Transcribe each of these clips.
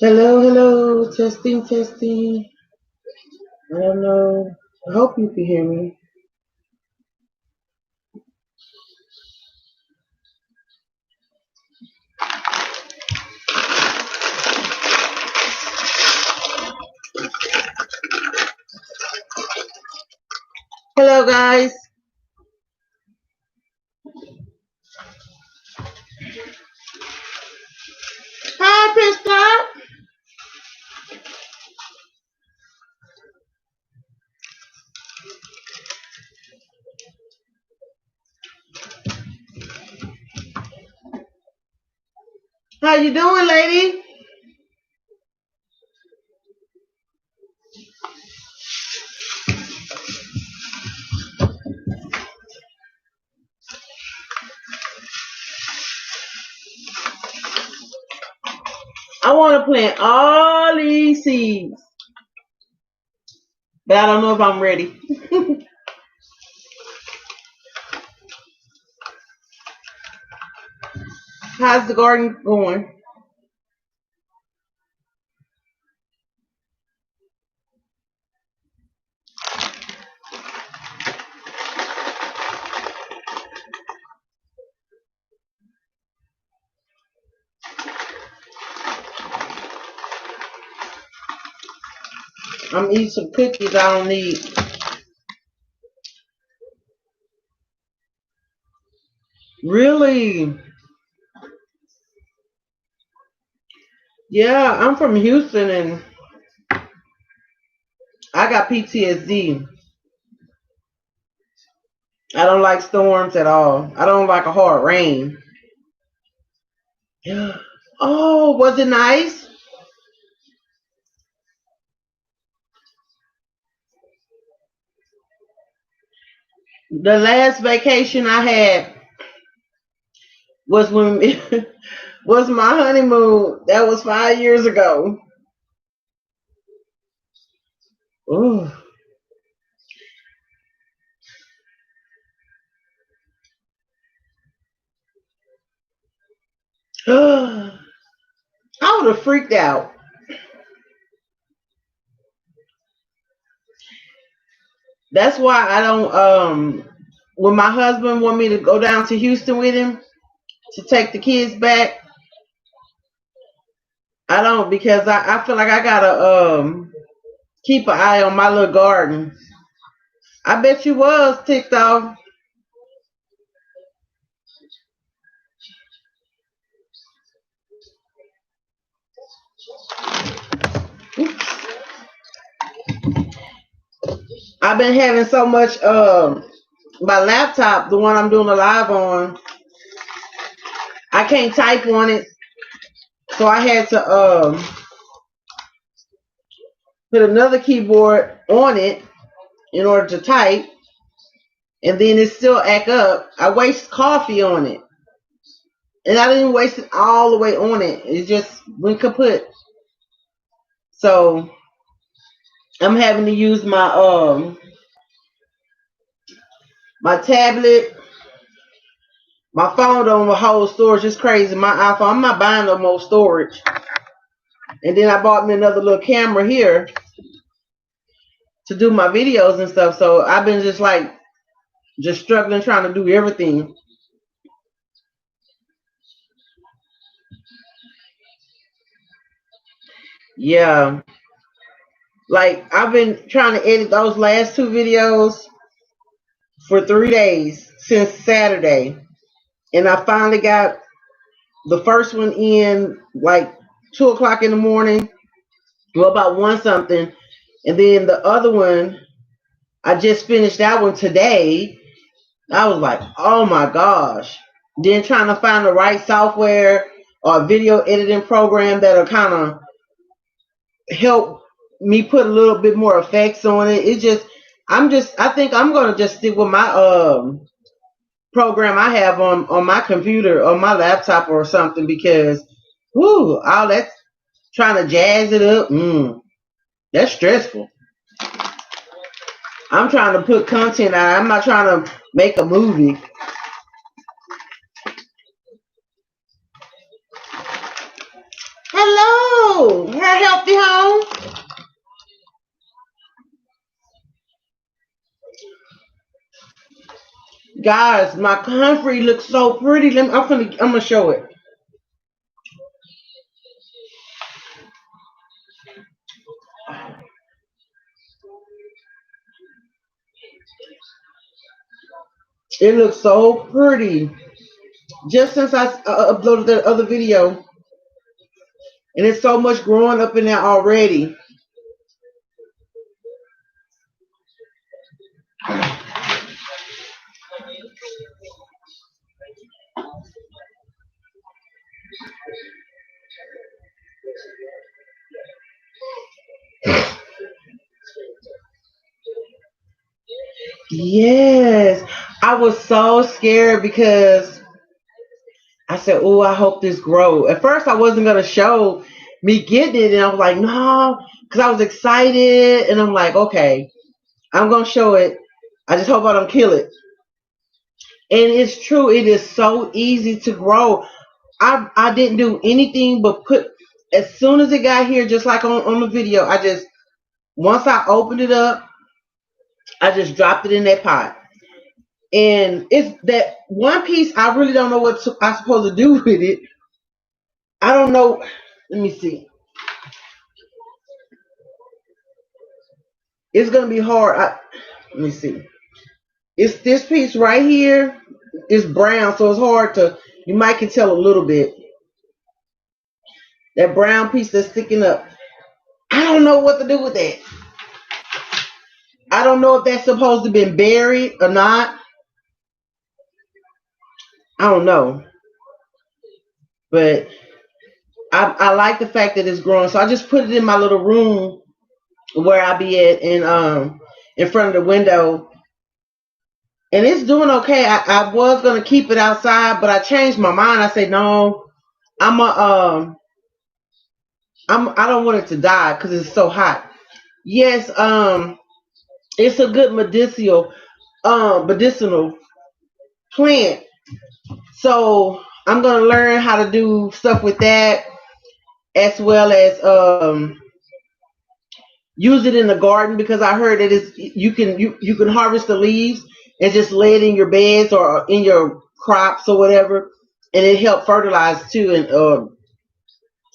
Hello, hello, testing, testing. I don't know. I hope you can hear me. Hello, guys. Hi, Krista. How you doing, lady? I want to plant all these seeds, but I don't know if I'm ready. How's the garden going? I'm eating some cookies I don't need. Really? Yeah, I'm from Houston and I got PTSD. I don't like storms at all. I don't like a hard rain. Oh, was it nice? The last vacation I had was when was my honeymoon. That was 5 years ago. Ooh. I would have freaked out. That's why I don't when my husband want me to go down to Houston with him to take the kids back, I don't because I feel like I gotta keep an eye on my little garden. I bet you was ticked off. I've been having so much my laptop, the one I'm doing the live on, I can't type on it. So I had to put another keyboard on it in order to type, and then it still act up. I waste coffee on it, and I didn't waste it all the way on it. It just went kaput. So I'm having to use my tablet. My phone don't hold storage. It's crazy. My iPhone. I'm not buying no more storage. And then I bought me another little camera here to do my videos and stuff. So I've been just struggling trying to do everything. Yeah. Like I've been trying to edit those last two videos for 3 days since Saturday. And I finally got the first one in like 2 o'clock in the morning. Well, about one something. And then the other one, I just finished that one today. I was like, oh my gosh. Then trying to find the right software or video editing program that'll kind of help me put a little bit more effects on it. I think I'm gonna just stick with my program I have on my computer or my laptop or something because all that's trying to jazz it up, that's stressful. I'm trying to put content out. I'm not trying to make a movie. Hello. Guys, my comfrey looks so pretty. I'm gonna show it. It looks so pretty. Just since I uploaded the other video, and it's so much growing up in there already. Yes, I was so scared because I said, "Oh, I hope this grow." At first, I wasn't gonna show me getting it, and I was like, "No," because I was excited, and I'm like, "Okay, I'm gonna show it. I just hope I don't kill it." And it's true; it is so easy to grow. I didn't do anything but put. As soon as it got here, just like on the video, I just once I opened it up, I just dropped it in that pot. And it's that one piece I really don't know what I'm supposed to do with it. I don't know. Let me see. It's gonna be hard. Let me see. It's this piece right here. It's brown, so it's hard to. You might can tell a little bit. That brown piece that's sticking up. I don't know what to do with that. I don't know if that's supposed to be buried or not. I don't know, but I like the fact that it's growing. So I just put it in my little room where I be at, and in front of the window, and it's doing okay. I was gonna keep it outside, but I changed my mind. I said no, I'm a I don't want it to die because it's so hot. Yes, it's a good medicinal plant. So I'm gonna learn how to do stuff with that, as well as use it in the garden because I heard that you can harvest the leaves and just lay it in your beds or in your crops or whatever, and it help fertilize too and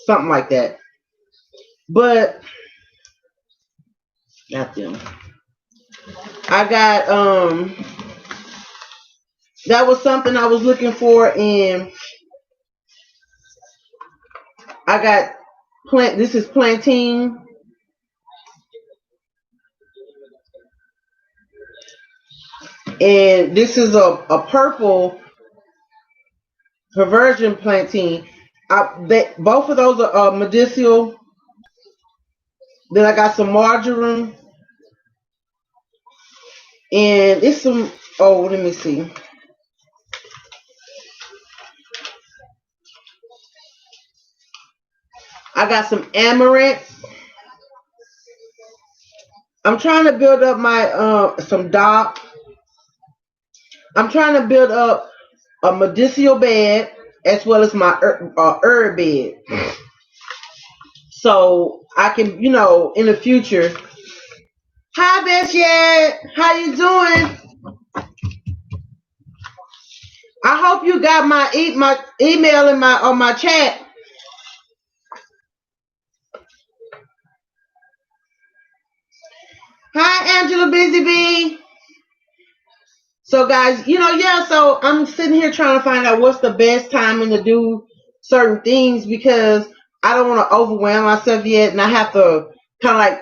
something like that. But not them. I got that was something I was looking for, and I got plant. This is plantain, and this is a purple perversion plantain. Both of those are medicinal. Then I got some marjoram, and it's some. Oh, let me see. I got some amaranth. I'm trying to build up my some dock. I'm trying to build up a medicinal bed as well as my herb bed, so I can, in the future. Hi, Beth. How you doing? I hope you got my email in my on my chat. Hi, Angela Busy Bee. So, guys, yeah. So I'm sitting here trying to find out what's the best timing to do certain things because I don't want to overwhelm myself yet, and I have to kind of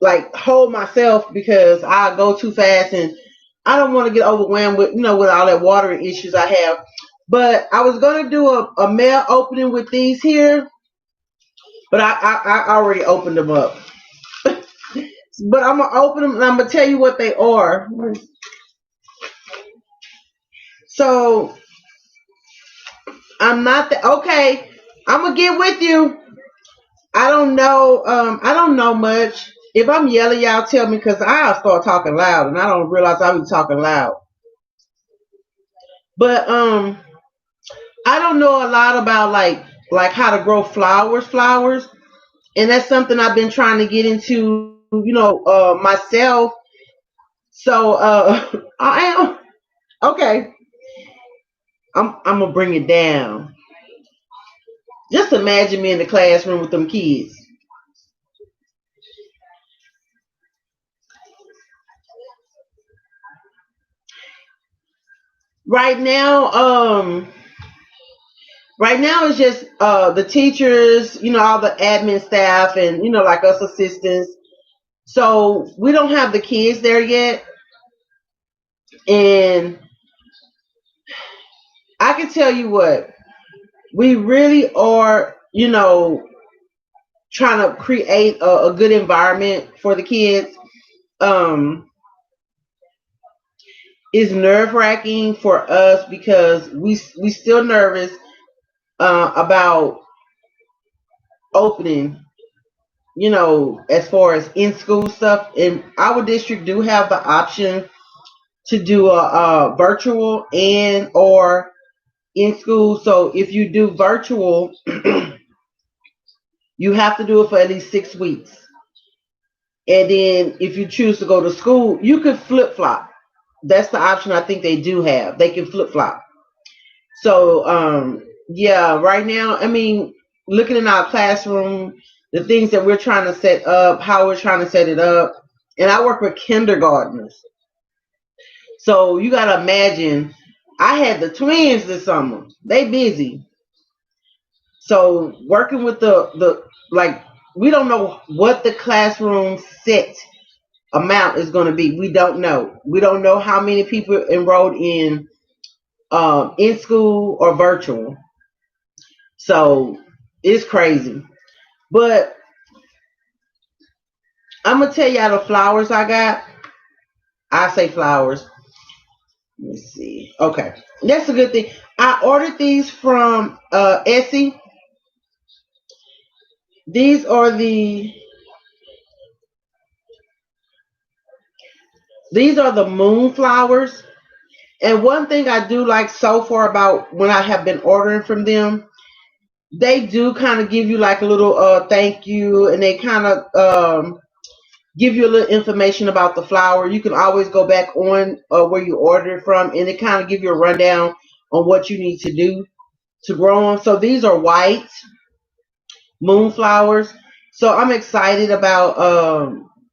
like hold myself because I go too fast, and I don't want to get overwhelmed with with all that watering issues I have. But I was gonna do a mail opening with these here, but I already opened them up. But I'm gonna open them and I'm gonna tell you what they are. So I'm not the okay. I'm gonna get with you. I don't know. I don't know much. If I'm yelling, y'all tell me because I'll start talking loud and I don't realize I'll be talking loud. But I don't know a lot about like how to grow flowers, and that's something I've been trying to get into, myself. So I am. Okay, I'm gonna bring it down. Just imagine me in the classroom with them kids. Right now, right now it's just the teachers, all the admin staff, and like us assistants. So we don't have the kids there yet, and I can tell you what, we really are, trying to create a good environment for the kids. Um, it's nerve wracking for us because we still nervous about opening, as far as in school stuff. And our district do have the option to do a virtual and or in school. So if you do virtual, you have to do it for at least 6 weeks. And then if you choose to go to school, you could flip flop. That's the option I think they do have. They can flip flop. So yeah, right now, I mean, looking in our classroom, the things that we're trying to set up, how we're trying to set it up, and I work with kindergartners. So you gotta imagine, I had the twins this summer. They busy. So working with the like, we don't know what the classroom set amount is going to be. We don't know. We don't know how many people enrolled in school or virtual. So it's crazy. But I'm gonna tell y'all the flowers I got. I say flowers. Let me see. Okay, that's a good thing. I ordered these from Etsy. These are the moon flowers. And one thing I do like so far about when I have been ordering from them, they do kind of give you like a little thank you, and they kind of give you a little information about the flower. You can always go back on where you ordered it from, and it kind of give you a rundown on what you need to do to grow them. So these are white moonflowers. So I'm excited about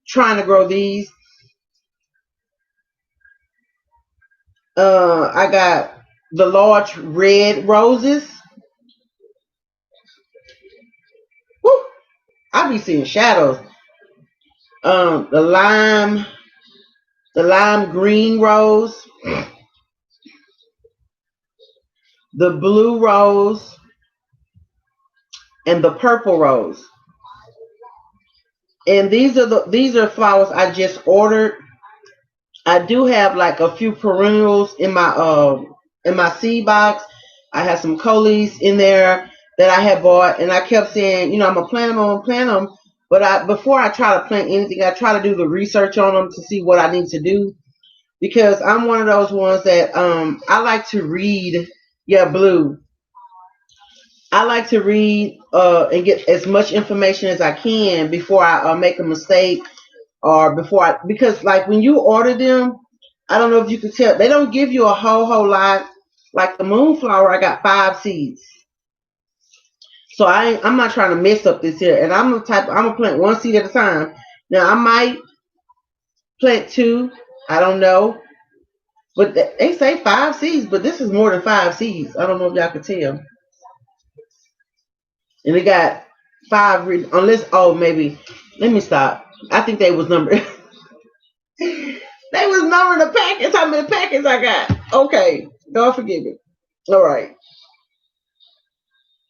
trying to grow these. I got the large red roses. Woo, I be seeing shadows. The lime green rose, the blue rose, and the purple rose. And these are flowers I just ordered. I do have like a few perennials in my seed box. I have some coleus in there that I had bought, and I kept saying, I'm gonna plant them, I'm gonna plant them. But before I try to plant anything, I try to do the research on them to see what I need to do, because I'm one of those ones that I like to read. Yeah, blue. I like to read and get as much information as I can before I make a mistake, or because like when you order them, I don't know if you can tell, they don't give you a whole lot. Like the moonflower, I got 5 seeds. So I'm not trying to mess up this here, and I'm gonna plant one seed at a time. Now I might plant two, I don't know, but they say 5 seeds, but this is more than 5 seeds. I don't know if y'all can tell. And it got five, unless, oh, maybe, let me stop. I think they was numbered. They was numbering the packets, how many packets I got. Okay, don't forgive me. All right.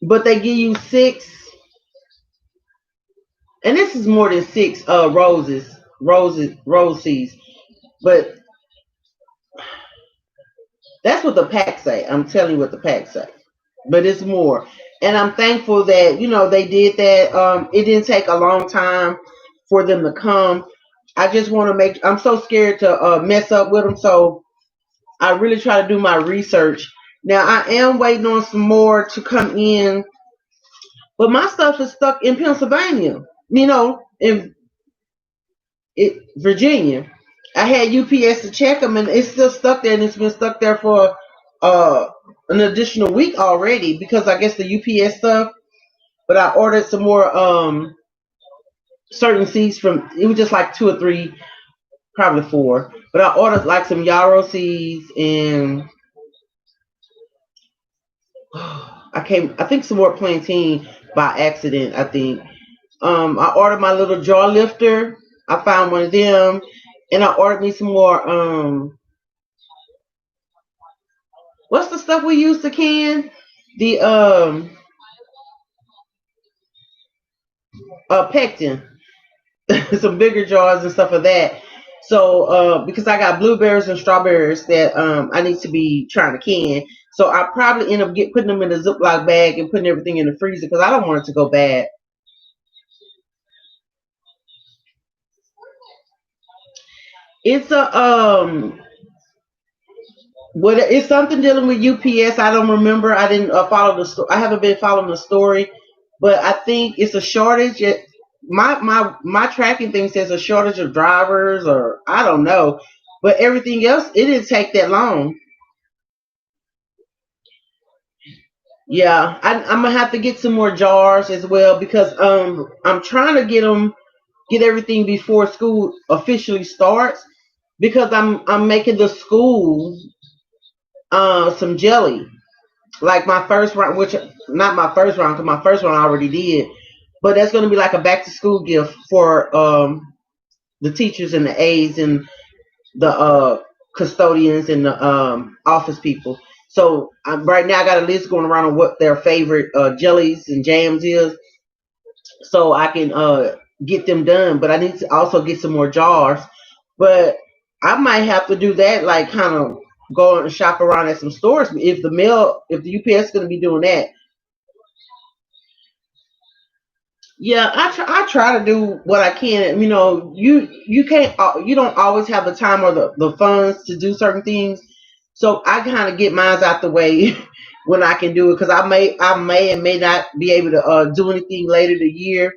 But they give you six, and this is more than six rose seeds. But that's what the pack say. I'm telling you what the pack say. But it's more. And I'm thankful that, they did that. It didn't take a long time for them to come. I just want to I'm so scared to mess up with them. So I really try to do my research. Now I am waiting on some more to come in, but my stuff is stuck in Pennsylvania, in Virginia. I had UPS to check them, and it's still stuck there, and it's been stuck there for uh an additional week already because I guess the UPS stuff. But I ordered some more certain seeds from. It was just like two or three, probably four. But I ordered like some yarrow seeds and I think some more plantain by accident. I think I ordered my little jar lifter. I found one of them, and I ordered me some more. What's the stuff we use to can? The pectin, some bigger jars and stuff of that. So because I got blueberries and strawberries that I need to be trying to can, so I probably end up putting them in a Ziploc bag and putting everything in the freezer because I don't want it to go bad. It's a what it's something dealing with UPS. I don't remember. I didn't follow the story. I haven't been following the story, but I think it's a shortage. My tracking thing says a shortage of drivers, or I don't know. But everything else, it didn't take that long. Yeah, I'm gonna have to get some more jars as well because I'm trying to get everything before school officially starts because I'm making the school some jelly like my first round, which not my first round because my first one I already did, but that's gonna be like a back to school gift for the teachers and the aides and the custodians and the office people. So right now I got a list going around on what their favorite jellies and jams is, so I can get them done. But I need to also get some more jars. But I might have to do that, like kind of go and shop around at some stores if the UPS is going to be doing that. Yeah, I try to do what I can. You know, you can't you don't always have the time or the funds to do certain things. So I kind of get mine out the way when I can do it because I may and may not be able to do anything later the year,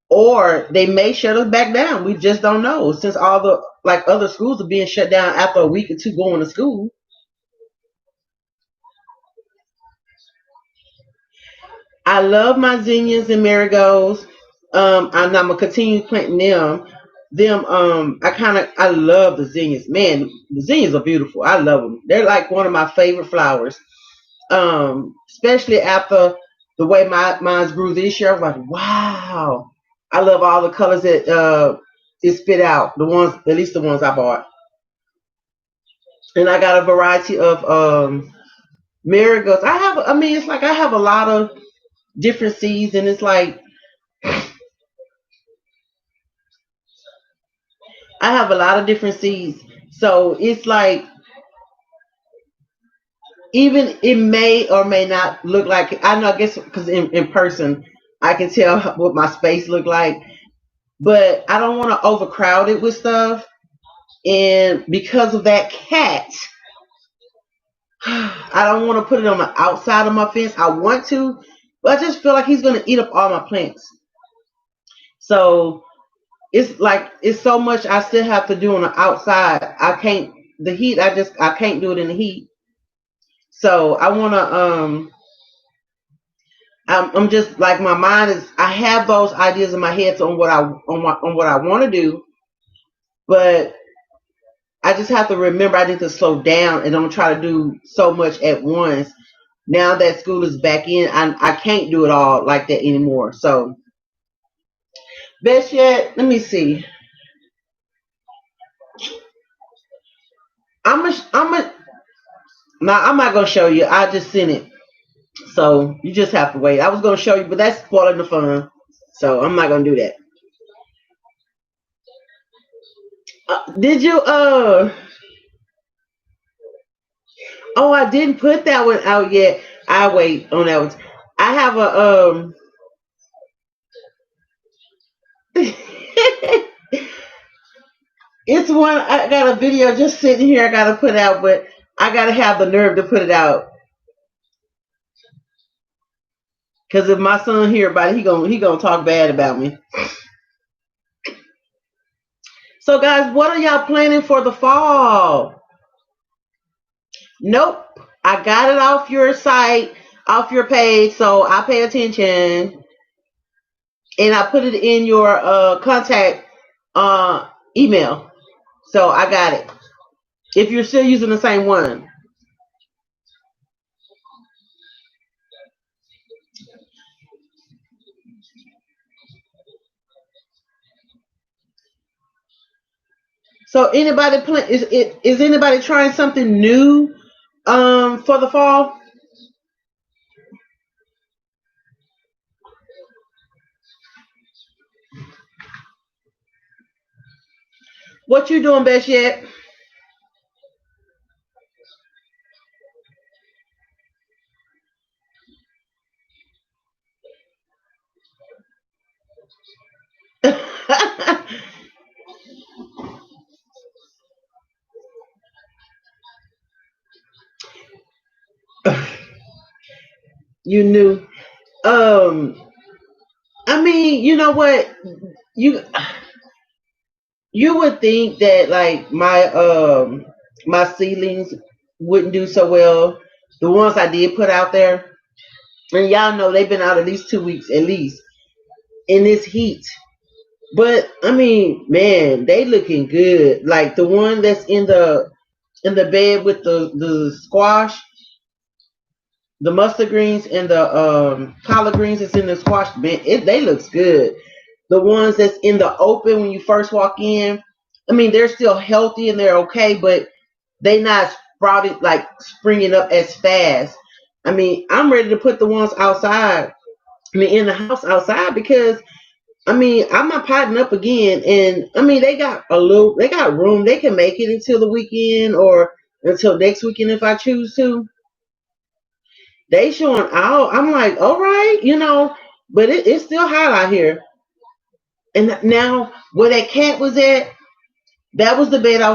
or they may shut us back down. We just don't know since all the like other schools are being shut down after a week or two going to school. I love my zinnias and marigolds. And I'm gonna continue planting them. I love the zinnias. Man, the zinnias are beautiful. I love them. They're like one of my favorite flowers. Especially after the way mine's grew this year. I'm like, wow. I love all the colors that it spit out. The ones, at least the ones I bought. And I got a variety of marigolds. I mean, it's like I have a lot of different seeds, and it's like I have a lot of different seeds. So it's like even it may or may not look like I know. I guess because in person I can tell what my space look like, but I don't want to overcrowd it with stuff. And because of that cat, I don't want to put it on the outside of my fence. I want to, but I just feel like he's gonna eat up all my plants. So it's like it's so much I still have to do on the outside. I can't the heat. I can't do it in the heat. So I want to I'm just like my mind is. I have those ideas in my head on what I want to do, but I just have to remember I need to slow down and don't try to do so much at once. Now that school is back in, I can't do it all like that anymore. So best yet, let me see. I'm a. Now I'm not gonna show you. I just sent it, so you just have to wait. I was gonna show you, but that's spoiling the fun, so I'm not gonna do that. Did you? Oh, I didn't put that one out yet. I wait on that one. I have a it's one I got a video just sitting here I gotta put out, but I gotta have the nerve to put it out. Cause if my son hear about it, he gonna talk bad about me. So guys, what are y'all planning for the fall? Nope. I got it off your site, off your page, so I pay attention. And I put it in your contact email. So I got it. If you're still using the same one. So anybody is anybody trying something new for the fall? What you doing best yet? You knew. Um I mean, you know what? You you would think that like my ceilings wouldn't do so well. The ones I did put out there, and y'all know they've been out at least 2 weeks at least in this heat. But I mean, man, they looking good. Like the one that's in the bed with the squash, the mustard greens and the collard greens that's in the squash, man, they looks good. The ones that's in the open when you first walk in, I mean, they're still healthy and they're okay, but they not sprouted like springing up as fast. I mean, I'm ready to put the ones outside. I mean, in the house outside because I mean, I'm not potting up again, and I mean, they got room. They can make it until the weekend or until next weekend if I choose to. They showing out. I'm like, all right, but it's still hot out here. And now where that cat was at, that was the bed I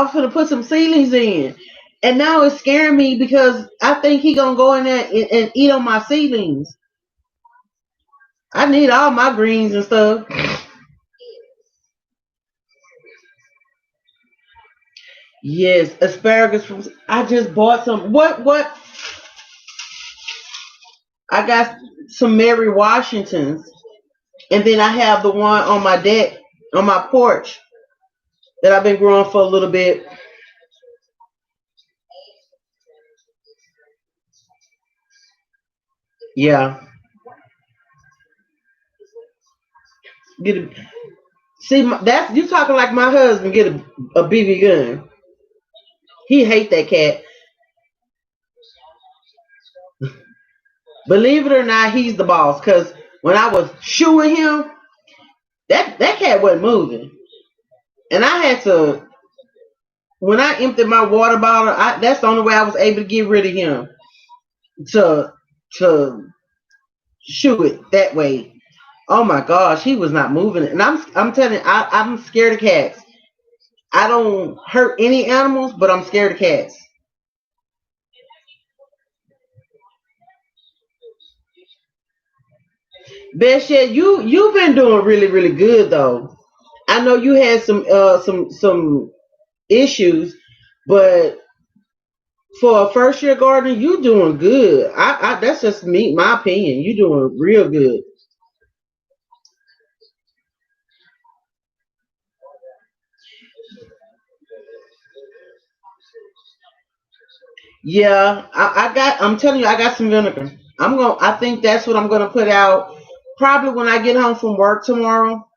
was gonna put some ceilings in. And now it's scaring me because I think he gonna go in there and eat on my ceilings. I need all my greens and stuff. Yes, asparagus from. I just bought some. What? I got some Mary Washingtons, and then I have the one on my deck, on my porch, that I've been growing for a little bit. Yeah, get a. See, that's you talking like my husband. Get a BB gun. He hate that cat. Believe it or not, he's the boss. Cause when I was shooing him, that cat wasn't moving, and I had to. When I emptied my water bottle, that's the only way I was able to get rid of him. To to shoot it that way. Oh my gosh, he was not moving. And I'm telling you, I'm scared of cats. I don't hurt any animals, but I'm scared of cats. Beshia, you've been doing really, really good though. I know you had some issues, but for a first year gardener, you doing good. I that's just me, my opinion. You doing real good. Yeah, I'm telling you, I got some vinegar. I think that's what I'm gonna put out probably when I get home from work tomorrow.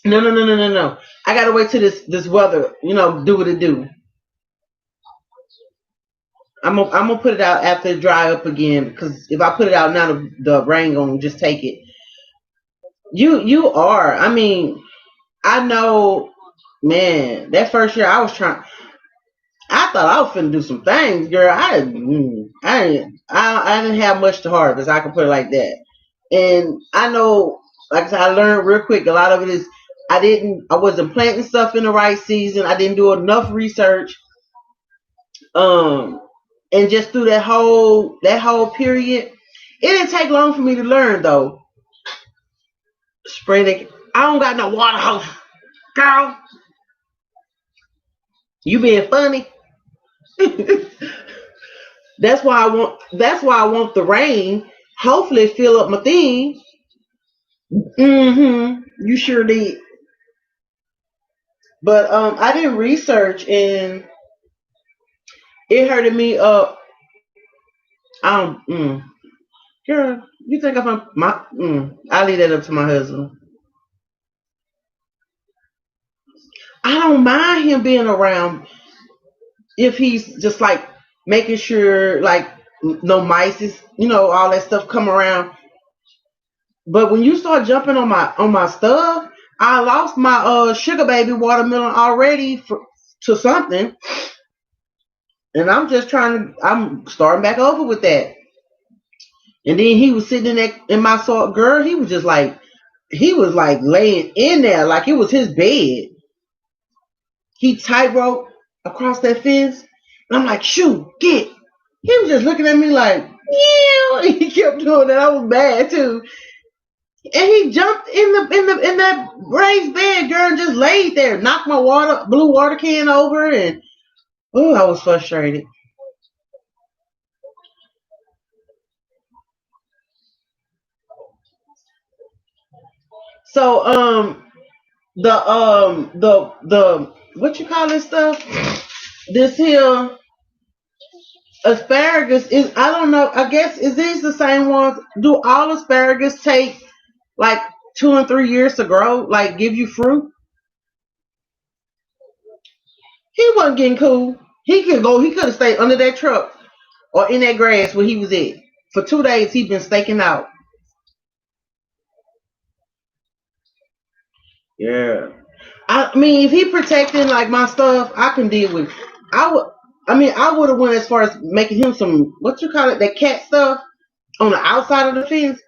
No, no, no, no, no, no. I gotta wait till this weather, do what it do. I'm gonna put it out after it dry up again because if I put it out now, the rain gonna just take it. You are. I mean, I know, man. That first year I was trying. I thought I was finna do some things, girl. I didn't have much to harvest. I can put it like that. And I know, like I said, I learned real quick. A lot of it is I wasn't planting stuff in the right season. I didn't do enough research. Um, and just through that whole period, it didn't take long for me to learn though. Spray the. I don't got no water hose. Girl, you being funny. That's why I want the rain. Hopefully fill up my thing. You sure did. But I didn't research and it hurted me up. Um mm, Girl, you think if I'm my I leave that up to my husband. I don't mind him being around if he's just like making sure like no mice is all that stuff come around. But when you start jumping on my stuff, I lost my sugar baby watermelon already to something, and I'm starting back over with that. And then he was sitting in my salt girl. He was like laying in there like it was his bed. He tightrope across that fence. And I'm like, shoot, get. He was just looking at me like, yeah. He kept doing that. I was mad too. And he jumped in that raised bed, girl, and just laid there, knocked my blue water can over, and oh, I was frustrated. So the what you call this stuff? This here asparagus is, I don't know. I guess is these the same ones? Do all asparagus take like 2 and 3 years to grow? Like give you fruit? He wasn't getting cool. He could go. He could have stayed under that truck or in that grass where he was at for 2 days. He been staking out. Yeah. I mean, if he protecting like my stuff, I can deal with. I would. I mean, I would have went as far as making him some what you call it, that cat stuff on the outside of the fence.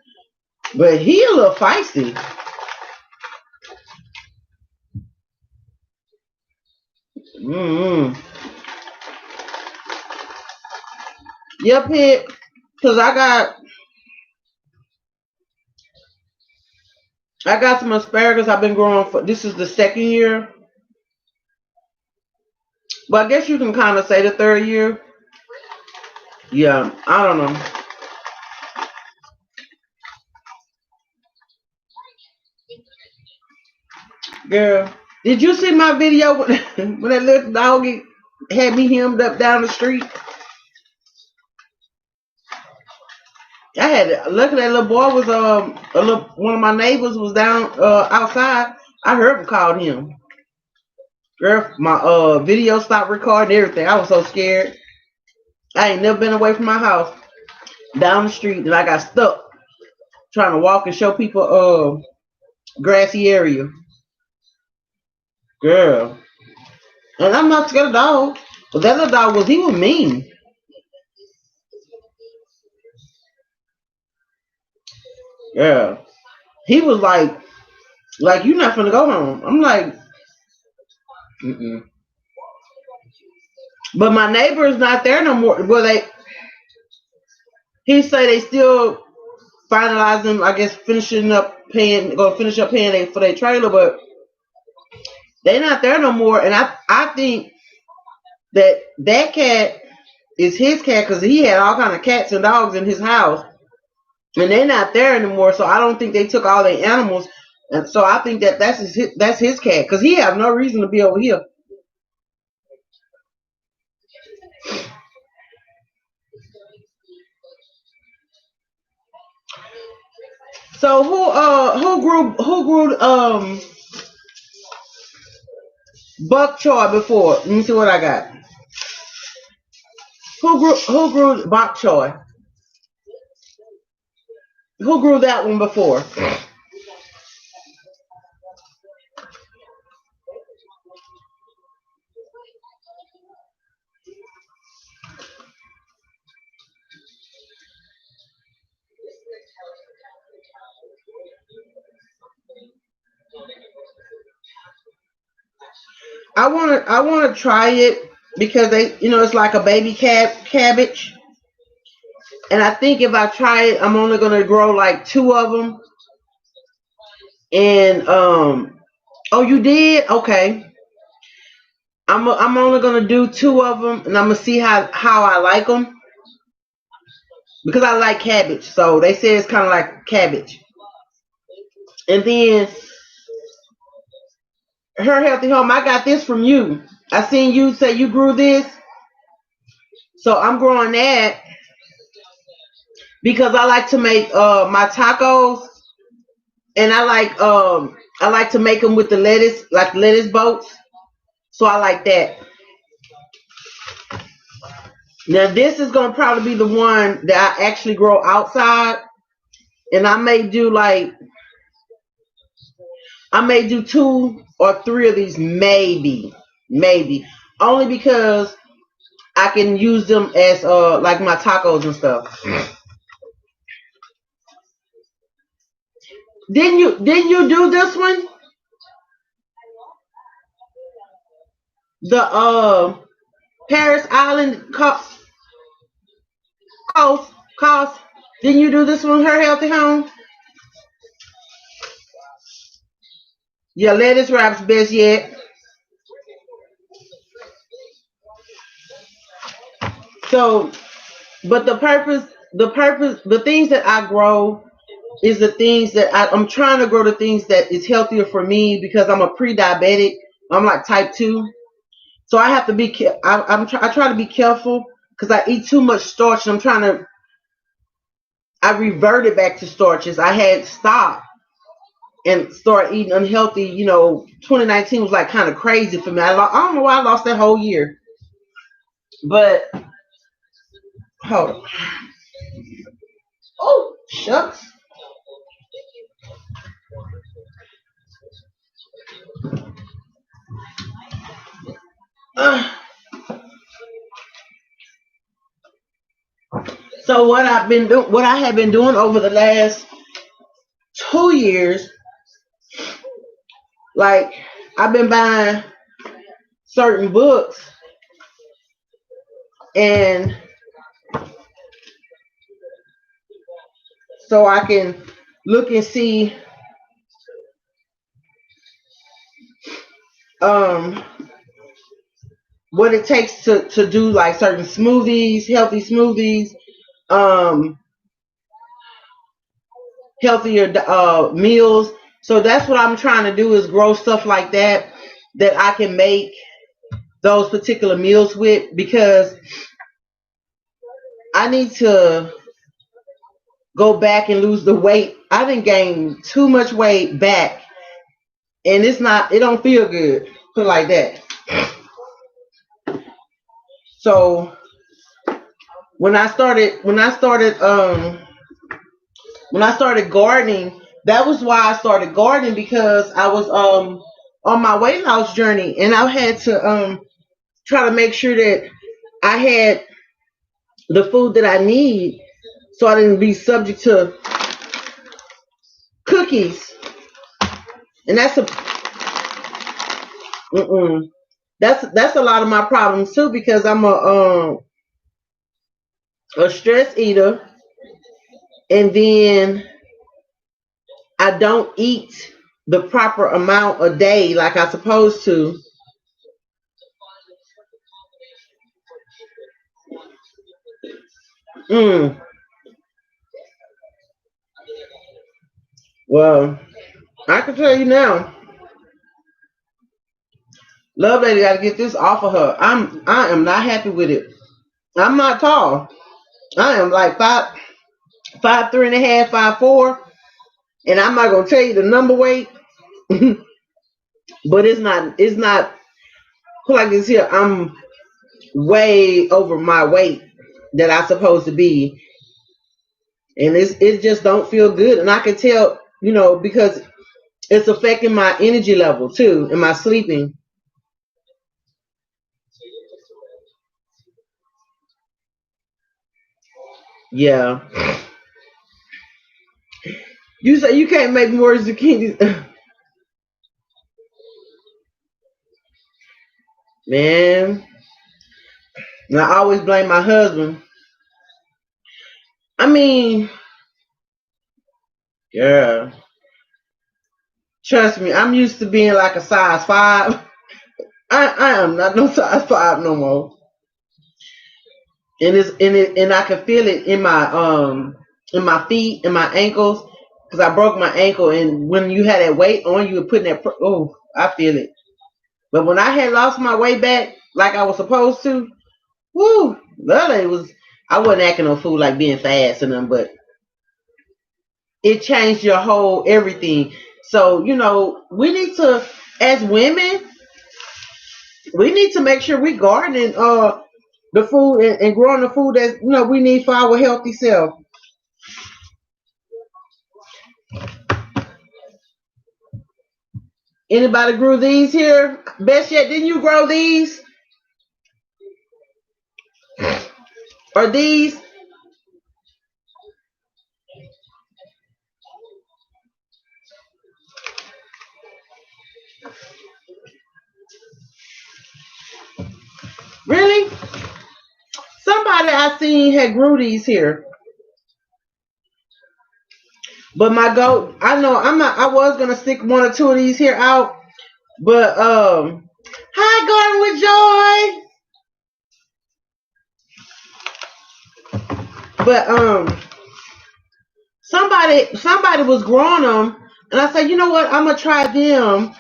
But he a little feisty. Mm-hmm. Yep, hit. Cause I got some asparagus I've been growing for. This is the second year, but I guess you can kind of say the third year. Yeah, I don't know, girl. Did you see my video when, when that little doggy had me hemmed up down the street? I had luckily that little boy was one of my neighbors was down outside. I heard him called him. Girl, my video stopped recording everything. I was so scared. I ain't never been away from my house down the street, and I got stuck trying to walk and show people grassy area. Girl, and I'm not scared of dogs, but that little dog he was mean. Yeah, he was like you not finna go home. I'm like, mm-mm. But my neighbor is not there no more. Well, he say they still finalizing. I guess gonna finish up paying for their trailer, but they not there no more. And I think that cat is his cat because he had all kind of cats and dogs in his house, and they're not there anymore. So I don't think they took all their animals, and so I think that's his cat because he have no reason to be over here. So who grew bok choy before? Let me see what I got. Who grew bok choy? Who grew that one before? I wanna try it because it's like a baby cabbage, and I think if I try it, I'm only gonna grow like two of them, and Oh, you did? Okay. I'm only gonna do two of them, and I'm gonna see how I like them because I like cabbage. So they say it's kind of like cabbage. And then her healthy home. I got this from you. I seen you say you grew this, so I'm growing that because I like to make my tacos, and I like to make them with the lettuce, like lettuce boats. So I like that. Now this is gonna probably be the one that I actually grow outside, and I may do two or three of these, maybe only because I can use them as like my tacos and stuff. Didn't you do this one? The Paris Island cost cost. Didn't you do this one? Her healthy home. Yeah, lettuce wraps best yet. So, but the things that I grow is the things that I'm trying to grow the things that is healthier for me because I'm a pre-diabetic. I'm like type 2. So I have to be, I try to be careful because I eat too much starch and I reverted back to starches. I had stopped and started eating unhealthy. 2019 was like kind of crazy for me. I don't know why I lost that whole year. But, hold on. Oh, shucks. Uh, so what I have been doing over the last 2 years, like I've been buying certain books and so I can look and see um what it takes to do like certain smoothies, healthy smoothies, um healthier meals. So that's what I'm trying to do is grow stuff like that I can make those particular meals with because I need to go back and lose the weight. I didn't gain too much weight back and it don't feel good. Put it like that. So when I started gardening, that was why I started gardening because I was on my weight loss journey and I had to try to make sure that I had the food that I need so I didn't be subject to cookies. And mm-mm, that's a lot of my problems too because I'm a stress eater and then I don't eat the proper amount a day like I supposed to. Mm, well, I can tell you now, Love Lady got to get this off of her. I am not happy with it. I'm not tall. I am like 5'3.5", 5'4", and I'm not gonna tell you the number weight, but it's not put like this here. I'm way over my weight that I supposed to be, and it just don't feel good, and I can tell because it's affecting my energy level too and my sleeping. Yeah, you say you can't make more zucchinis. Man, and I always blame my husband. I mean, yeah, Trust me, I'm used to being like a size 5. I am not no size 5 no more. And I can feel it in my feet, in my ankles, because I broke my ankle, and when you had that weight on, you were putting that. Oh, I feel it. But when I had lost my weight back like I was supposed to, whoo, it was. I wasn't acting no fool like being fast and them, but it changed your whole everything. So we need to, as women, we need to make sure we gardening the food and growing the food that we need for our healthy self. Anybody grew these here? Best yet, didn't you grow these? Or these? Really? Somebody I seen had grew these here. But my goat, I know I was gonna stick one or two of these here out. But hi Garden with Joy. But somebody was growing them, and I said, you know what, I'm gonna try them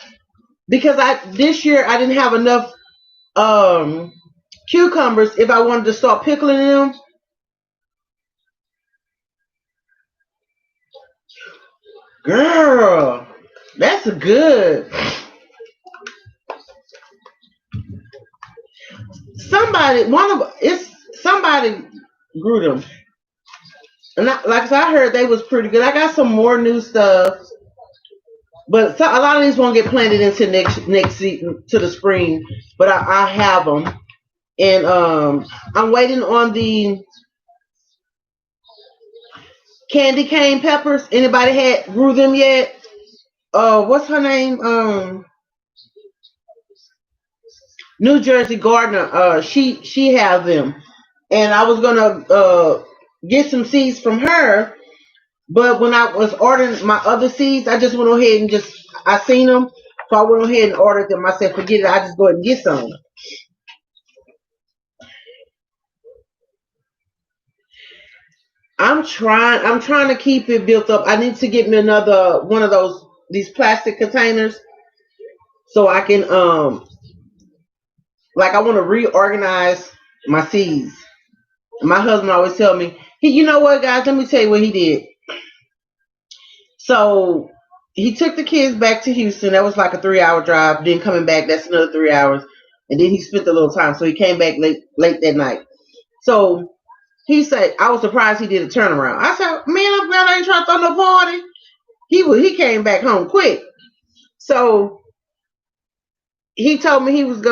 because this year I didn't have enough cucumbers if I wanted to start pickling them. Girl, that's good. Somebody grew them, and like I said, I heard they was pretty good. I got some more new stuff, but a lot of these won't get planted into next season to the spring. But I have them, and I'm waiting on the candy cane peppers. Anybody had grew them yet? What's her name? New Jersey Gardener. She has them, and I was gonna get some seeds from her. But when I was ordering my other seeds, I just went ahead and I seen them, so I went ahead and ordered them. I said, forget it, I just go ahead and get some. I'm trying to keep it built up. I need to get me another one of these plastic containers so I can like I want to reorganize my seeds. My husband always tell me, you know what, guys? Let me tell you what he did. So he took the kids back to Houston. That was like a 3-hour drive. Then coming back, that's another 3 hours. And then he spent a little time. So he came back late that night. So he said, I was surprised he did a turnaround. I said, man, I'm glad I ain't trying to throw no party. He came back home quick. So he told me he told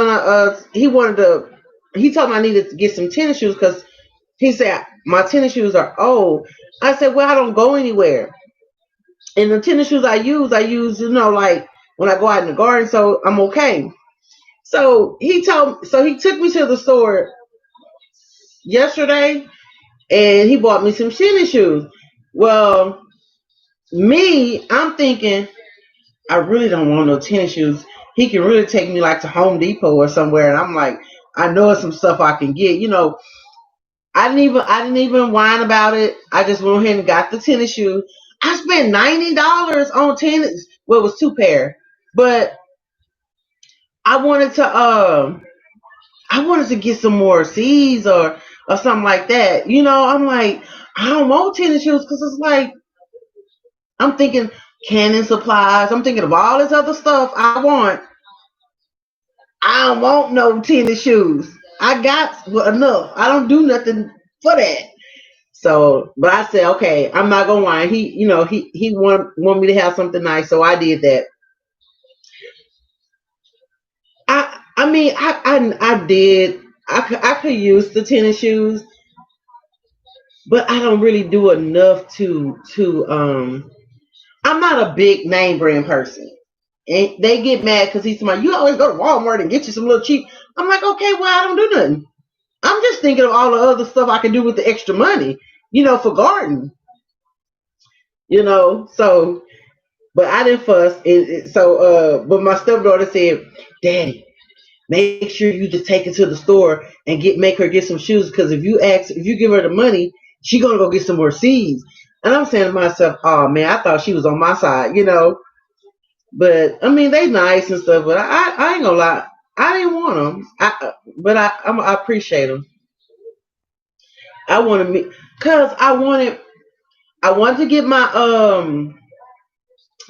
me I needed to get some tennis shoes because he said my tennis shoes are old. I said, well, I don't go anywhere. And the tennis shoes I use, like when I go out in the garden, so I'm okay. So he took me to the store yesterday and he bought me some tennis shoes. Well, I'm thinking I really don't want no tennis shoes. He can really take me like to Home Depot or somewhere, and I'm like, I know it's some stuff I can get. I didn't even whine about it. I just went ahead and got the tennis shoes. I spent $90 on tennis. Well, it was 2 pair, but I wanted to get some more seeds or something like that. I'm like, I don't want tennis shoes because it's like I'm thinking canning supplies. I'm thinking of all this other stuff I want. I don't want no tennis shoes. I got enough. I don't do nothing for that. So, but I said, okay, I'm not gonna whine. He want me to have something nice, so I did that. I mean, I did. I could use the tennis shoes, but I don't really do enough to. I'm not a big name brand person, and they get mad because he's like, you always go to Walmart and get you some little cheap. I'm like, okay, well, I don't do nothing. I'm just thinking of all the other stuff I can do with the extra money, for garden. So But I didn't fuss. But my stepdaughter said, "Daddy, make sure you just take it to the store and make her get some shoes. Because if you give her the money, she gonna go get some more seeds." And I'm saying to myself, "Oh man, I thought she was on my side, you know." But I mean, they nice and stuff. But I ain't gonna lie, I didn't want them. I appreciate them. I wanted me because I wanted to get my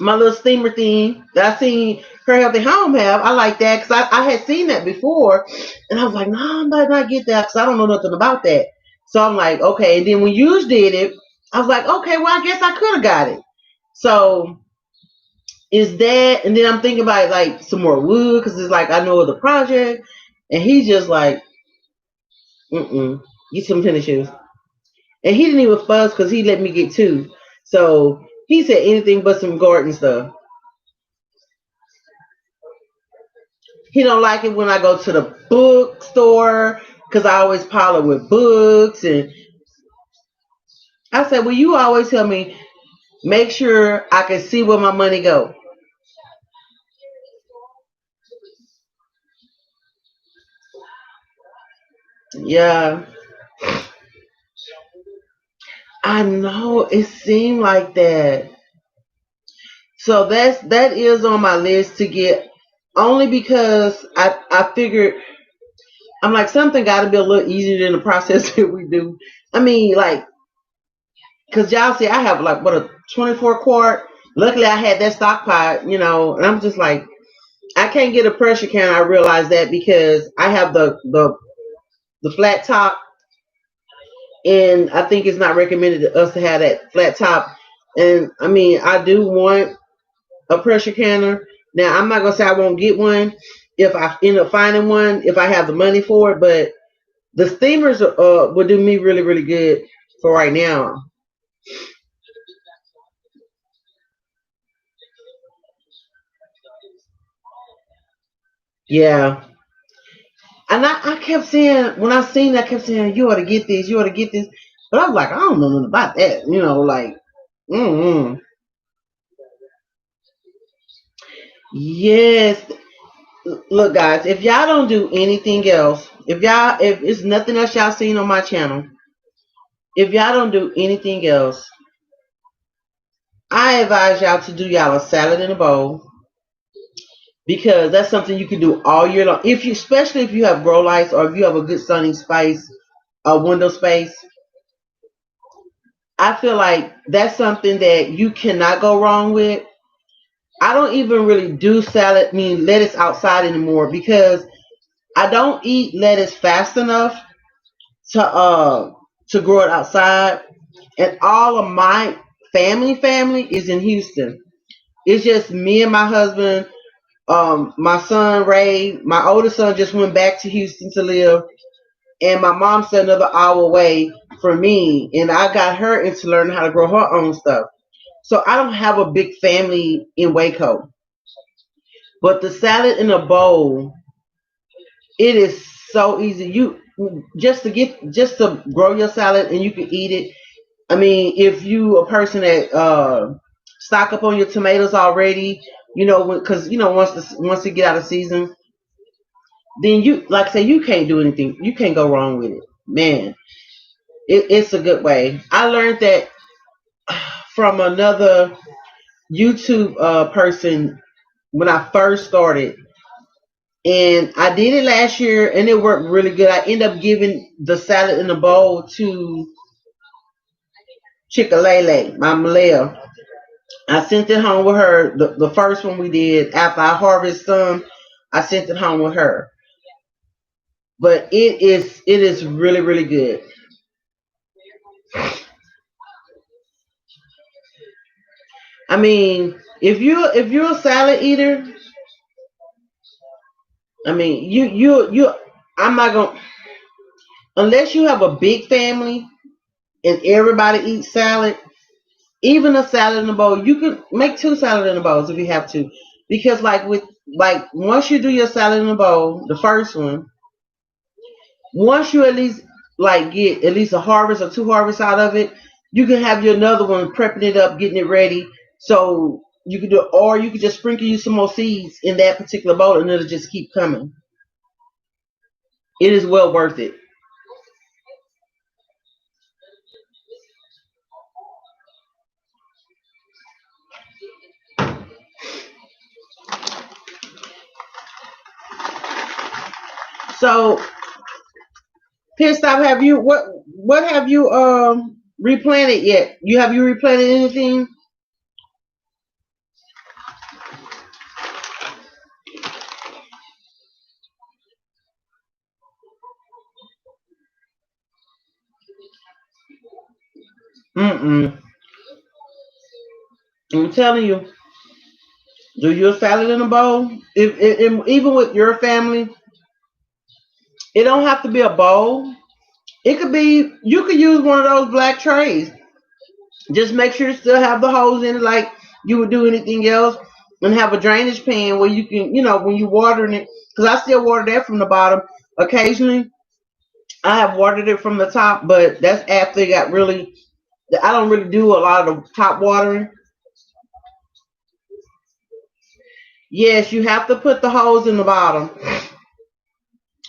little steamer thing that I seen Her Healthy Home have. I like that because I had seen that before, and I was like, no, I might not get that because I don't know nothing about that. So I'm like, okay. And then when you did it, I was like, okay, well, I guess I could have got it. So is that? And then I'm thinking about like some more wood because it's like I know of the project, and he's just like, get some tennis shoes. And he didn't even fuss because he let me get two. So he said anything but some garden stuff. He don't like it when I go to the bookstore because I always pile up with books. And I said, well, you always tell me make sure I can see where my money go. Yeah, I know it seemed like that. So that is on my list to get only because I figured I'm like something got to be a little easier than the process that we do. I mean, like, cause y'all see I have like what a 24 quart. Luckily, I had that stockpile, you know, and I'm just like, I can't get a pressure can. I realize that because I have the flat top, and I think it's not recommended to us to have that flat top. And I mean, I do want a pressure canner. Now, I'm not gonna say I won't get one if I end up finding one if I have the money for it, but the steamers would do me really really good for right now. Yeah. And I kept saying, when I seen that, I kept saying, you ought to get this, you ought to get this. But I was like, I don't know nothing about that. You know, like, mm-mm. Yes. Look, guys, if y'all don't do anything else, if it's nothing else y'all seen on my channel, if y'all don't do anything else, I advise y'all to do y'all a salad in a bowl because that's something you can do all year long. If you, especially if you have grow lights or if you have a good sunny space, a window space, I feel like that's something that you cannot go wrong with. I don't even really do salad, mean lettuce outside anymore because I don't eat lettuce fast enough to grow it outside. And all of my family is in Houston. It's just me and my husband, my son Ray, my oldest son just went back to Houston to live, and my mom's another hour away from me, and I got her into learning how to grow her own stuff. So I don't have a big family in Waco. But the salad in a bowl, it is so easy. You just to grow your salad and you can eat it. I mean, if you a person that stock up on your tomatoes already, you know, because you know once you get out of season, then you like I say you can't do anything. You can't go wrong with it, man. It's a good way. I learned that from another YouTube person when I first started. And I did it last year and it worked really good. I ended up giving the salad in a bowl to Chick-fil-A, my Malaya. I sent it home with her. The first one we did after I harvested some, I sent it home with her. But it is really really good. I mean, if you're a salad eater, I mean you I'm not gonna unless you have a big family and everybody eats salad. Even a salad in a bowl, you could make two salad in a bowls if you have to, because like once you do your salad in a bowl, the first one, once you at least like get at least a harvest or two harvests out of it, you can have your another one prepping it up, getting it ready. So You could do, or you could just sprinkle you some more seeds in that particular bowl, and it'll just keep coming. It is well worth it. So, Pit Stop, have you what have you replanted yet? You replanted anything? Mm-mm. I'm telling you, do your salad in a bowl. If even with your family, it don't have to be a bowl. It could be, you could use one of those black trays. Just make sure to still have the holes in it like you would do anything else, and have a drainage pan where you can, when you watering it, because I still water that from the bottom. Occasionally, I have watered it from the top, but that's after it got really, I don't really do a lot of the top watering. Yes, you have to put the holes in the bottom.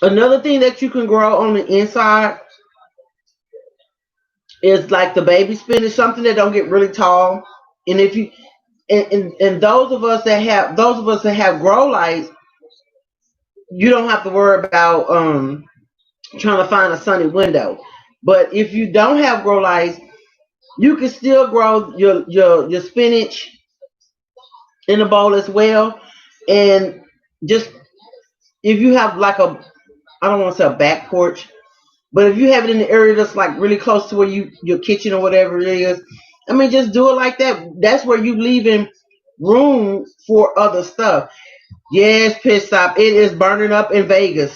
Another thing that you can grow on the inside is like the baby spinach, something that don't get really tall. And if you and those of us that have grow lights, you don't have to worry about trying to find a sunny window. But if you don't have grow lights, you can still grow your spinach in a bowl as well. And just, if you have like a, I don't want to say a back porch, but if you have it in the area that's like really close to where your kitchen or whatever it is, I mean, just do it like that. That's where you leaving room for other stuff. Yes, Pit Stop, it is burning up in Vegas.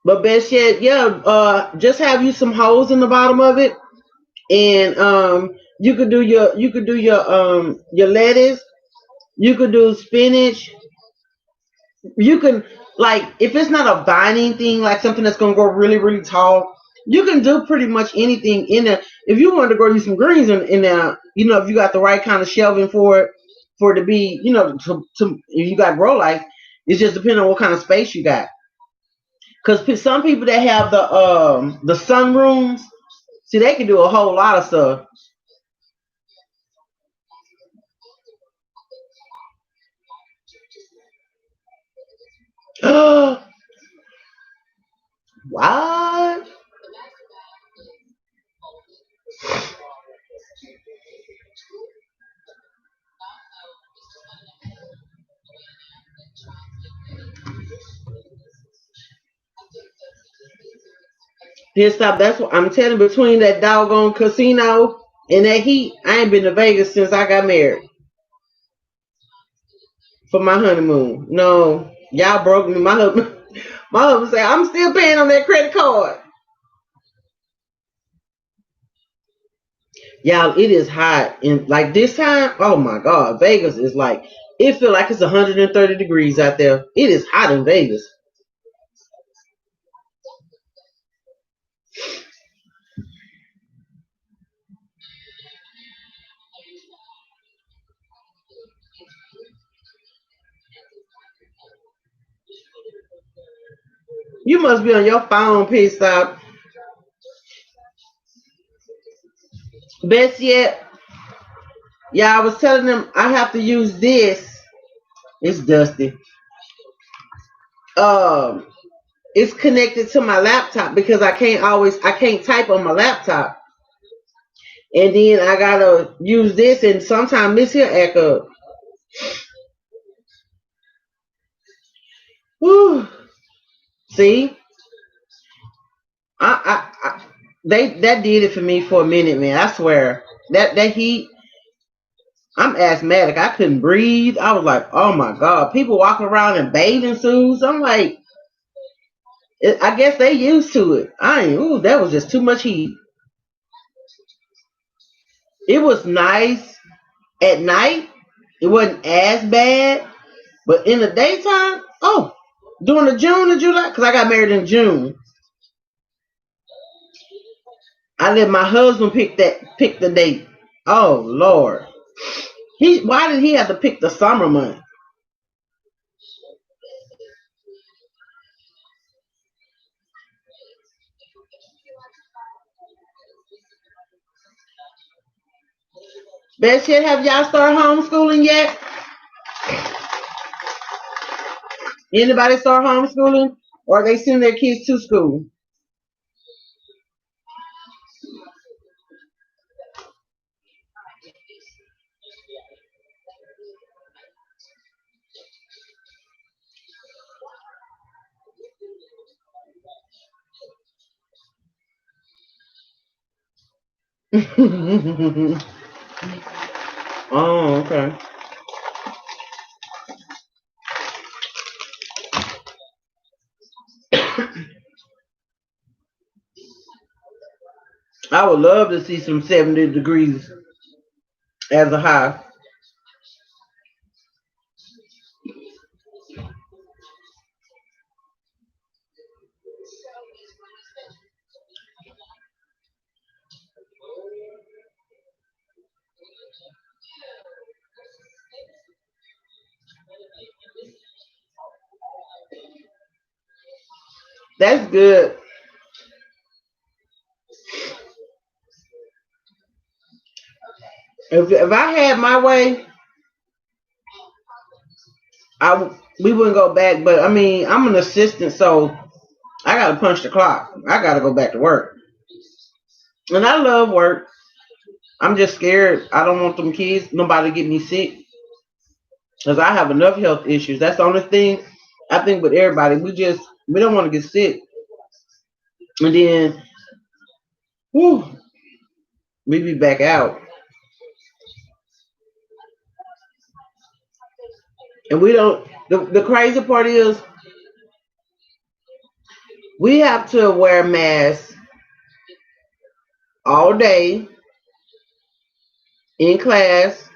But best yet, yeah, just have you some holes in the bottom of it, and you could do your lettuce, you could do spinach, you can, like, if it's not a binding thing, like something that's gonna grow really really tall, you can do pretty much anything in there. If you wanted to grow you some greens in there, if you got the right kind of shelving for it to be, if you got grow life, it's just depending on what kind of space you got. Because some people that have the sun rooms, see, they can do a whole lot of stuff. What? Then stop. That's what I'm telling you, between that doggone casino and that heat, I ain't been to Vegas since I got married for my honeymoon. No, y'all broke me. My husband said, I'm still paying on that credit card. Y'all, it is hot. And like this time, oh my God, Vegas is like, it feel like it's 130 degrees out there. It is hot in Vegas. You must be on your phone, Pit Stop. Best yet, yeah, I was telling them I have to use this. It's dusty. Um, it's connected to my laptop because I can't type on my laptop, and then I gotta use this, and sometimes this here act up. Whew. See, I they that did it for me for a minute, man. I swear that heat. I'm asthmatic. I couldn't breathe. I was like, oh my God. People walking around in bathing suits. I'm like, I guess they used to it. I ain't. Ooh, that was just too much heat. It was nice at night. It wasn't as bad, but in the daytime, oh. During the June or July, because I got married in June. I let my husband pick the date. Oh Lord. Why did he have to pick the summer month? Best yet, have y'all started homeschooling yet? Anybody start homeschooling? Or they send their kids to school? Oh, okay. I would love to see some 70 degrees as a high. That's good. If I had my way, we wouldn't go back. But I mean, I'm an assistant, so I gotta punch the clock. I gotta go back to work, and I love work. I'm just scared. I don't want them kids, nobody to get me sick, because I have enough health issues. That's the only thing I think with everybody. We don't want to get sick, and then whew, we be back out, and we don't. The crazy part is we have to wear masks all day in class,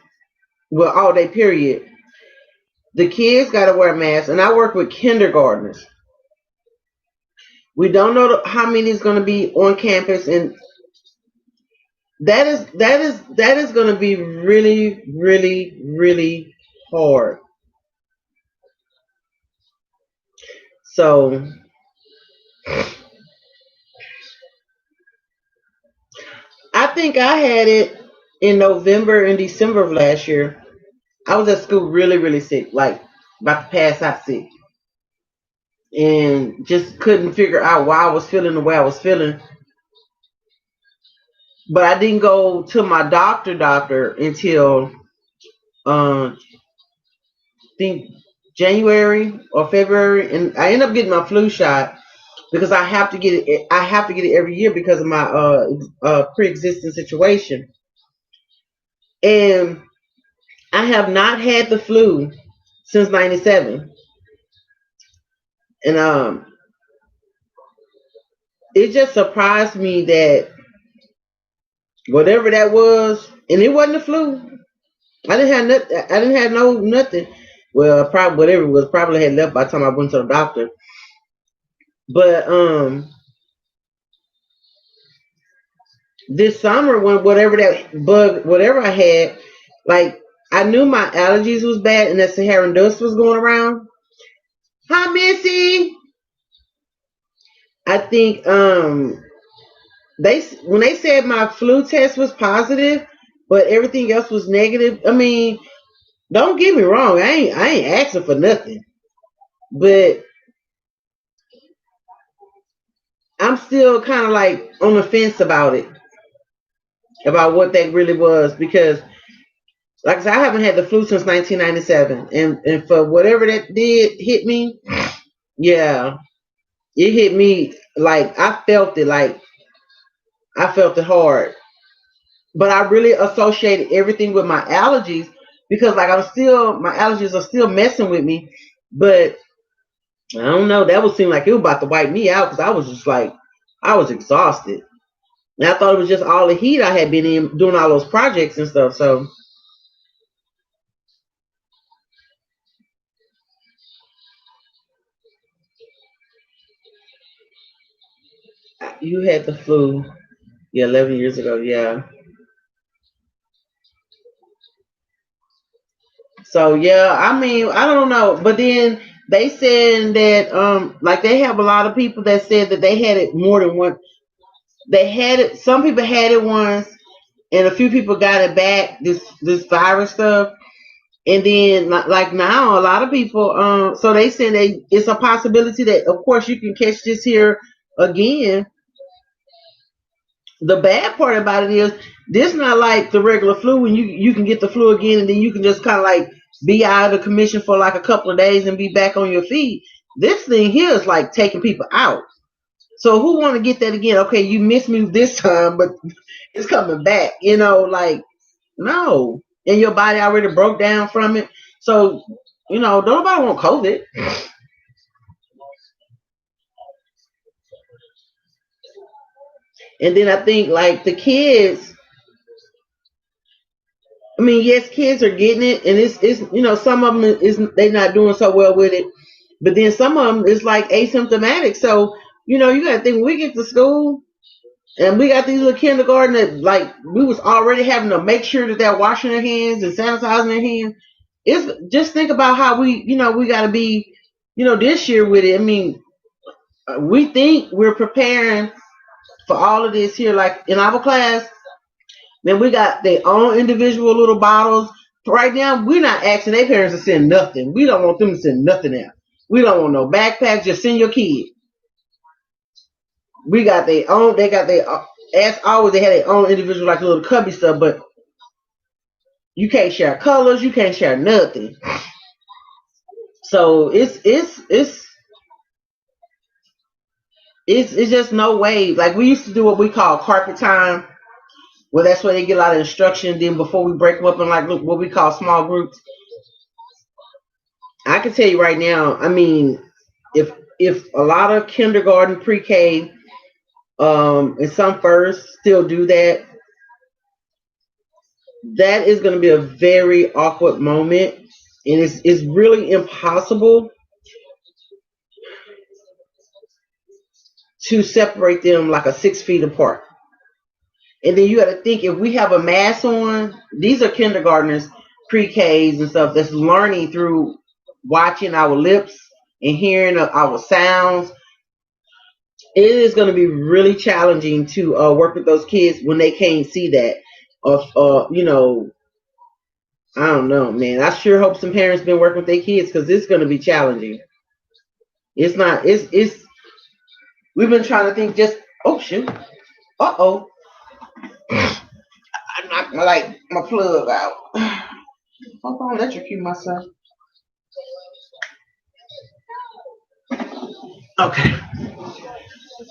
well, all day period. The kids got to wear masks, and I work with kindergartners. We don't know how many is going to be on campus, and that is going to be really, really, really hard. So I think I had it in November and December of last year. I was at school really, really sick, like about to pass out sick, and just couldn't figure out why I was feeling the way I was feeling. But I didn't go to my doctor until I think January or February, and I ended up getting my flu shot because I have to get it. I have to get it every year because of my pre-existing situation, and I have not had the flu since '97, and it just surprised me that whatever that was, and it wasn't the flu. I didn't have nothing. I didn't have no nothing. Well, probably whatever it was probably had left by the time I went to the doctor. But this summer when whatever that bug, whatever I had, like I knew my allergies was bad and that Saharan dust was going around. Hi, Missy. I think they when they said my flu test was positive, but everything else was negative. I mean, don't get me wrong. I ain't asking for nothing, but I'm still kind of like on the fence about it, about what that really was, because like I said, I haven't had the flu since 1997, and for whatever that did hit me, yeah, it hit me like I felt it, like I felt it hard. But I really associated everything with my allergies because like my allergies are still messing with me. But I don't know, that would seem like it was about to wipe me out because I was just like I was exhausted. And I thought it was just all the heat I had been in doing all those projects and stuff. So You had the flu. Yeah, 11 years ago. Yeah. So yeah, I mean, I don't know, but then they said that like they have a lot of people that said that they had it more than one. They had it. Some people had it once, and a few people got it back. This virus stuff, and then like now, a lot of people. So they said it's a possibility that, of course, you can catch this here again. The bad part about it is this not like the regular flu when you can get the flu again and then you can just kind of like be out of the commission for like a couple of days and be back on your feet. This thing here is like taking people out. So who want to get that again? Okay, you missed me this time, but it's coming back. Like no, and your body already broke down from it. So don't nobody want COVID. And then I think like the kids. I mean, yes, kids are getting it, and it's some of them is they not doing so well with it, but then some of them is like asymptomatic. So you got to think when we get to school and we got these little kindergarten that like we was already having to make sure that they're washing their hands and sanitizing their hands. It's just think about how we got to be this year with it. I mean, we think we're preparing for all of this here, like in our class. Then we got their own individual little bottles. Right now, we're not asking their parents to send nothing. We don't want them to send nothing out. We don't want no backpacks. Just send your kid. We got their own. They got their. As always, they had their own individual like little cubby stuff. But you can't share colors. You can't share nothing. So it's just no way. Like we used to do what we call carpet time. Well, that's where they get a lot of instruction. Then before we break them up in like what we call small groups, I can tell you right now. I mean, if a lot of kindergarten, pre-K, and some first still do that, that is going to be a very awkward moment, and it's really impossible to separate them like a 6 feet apart. And then you got to think if we have a mask on, these are kindergartners, pre-Ks and stuff that's learning through watching our lips and hearing our sounds. It is going to be really challenging to work with those kids when they can't see that. I don't know, man. I sure hope some parents been working with their kids because it's going to be challenging. It's not. It's. We've been trying to think. Just shoot. Oh. I knocked my plug out. Hold on, let you cue myself. Okay,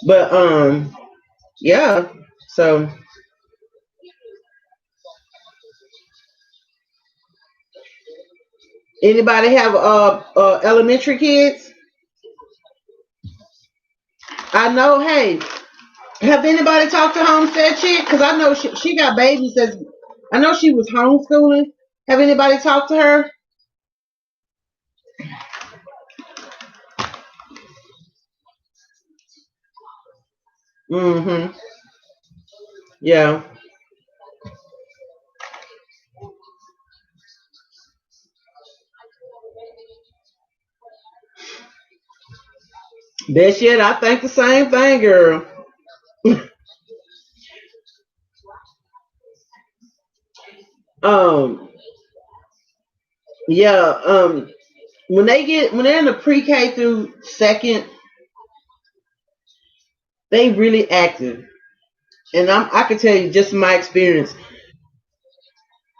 but yeah. So anybody have elementary kids? I know. Hey, have anybody talked to Homestead Chick? Because I know she got babies. I know she was homeschooling. Have anybody talked to her? Mm-hmm. Yeah. That shit, I think the same thing, girl. Um, yeah. When they're in the pre-K through second, they really active, and I can tell you just my experience.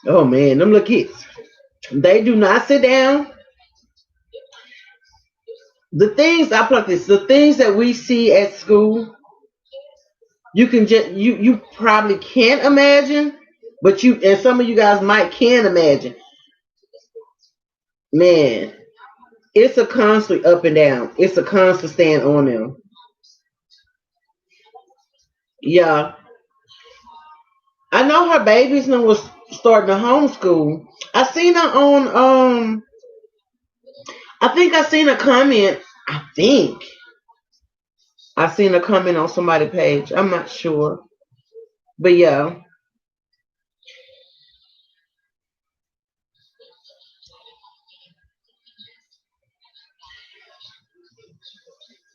Oh man, them little kids, they do not sit down. The things that we see at school, you can just you probably can't imagine, but you and some of you guys might can imagine. Man, it's a constant up and down. It's a constant stand on them. Yeah, I know her babies now was starting to homeschool. I seen her on I think I seen a comment. I think I seen a comment on somebody's page. I'm not sure, but yeah,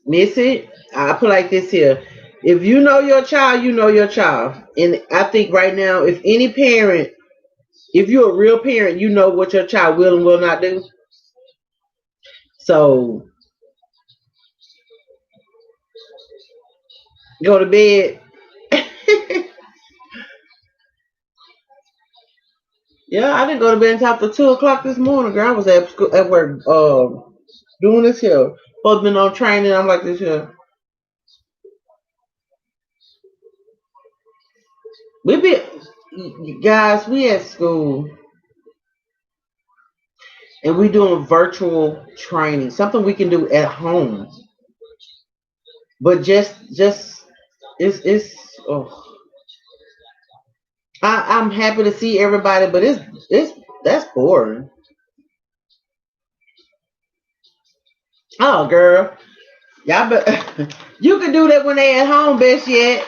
miss it. I put like this here. If you know your child, you know your child, and I think right now, if any parent, if you're a real parent, you know what your child will and will not do. So go to bed. Yeah, I didn't go to bed until after 2 o'clock this morning. Girl, I was at school, at work, doing this here. Supposed to been on training. I'm like this here. We be guys. We at school and we doing virtual training. Something we can do at home, but just it's. Oh, I'm happy to see everybody, but it's that's boring. Oh, girl, y'all, but you can do that when they at home. Best yet,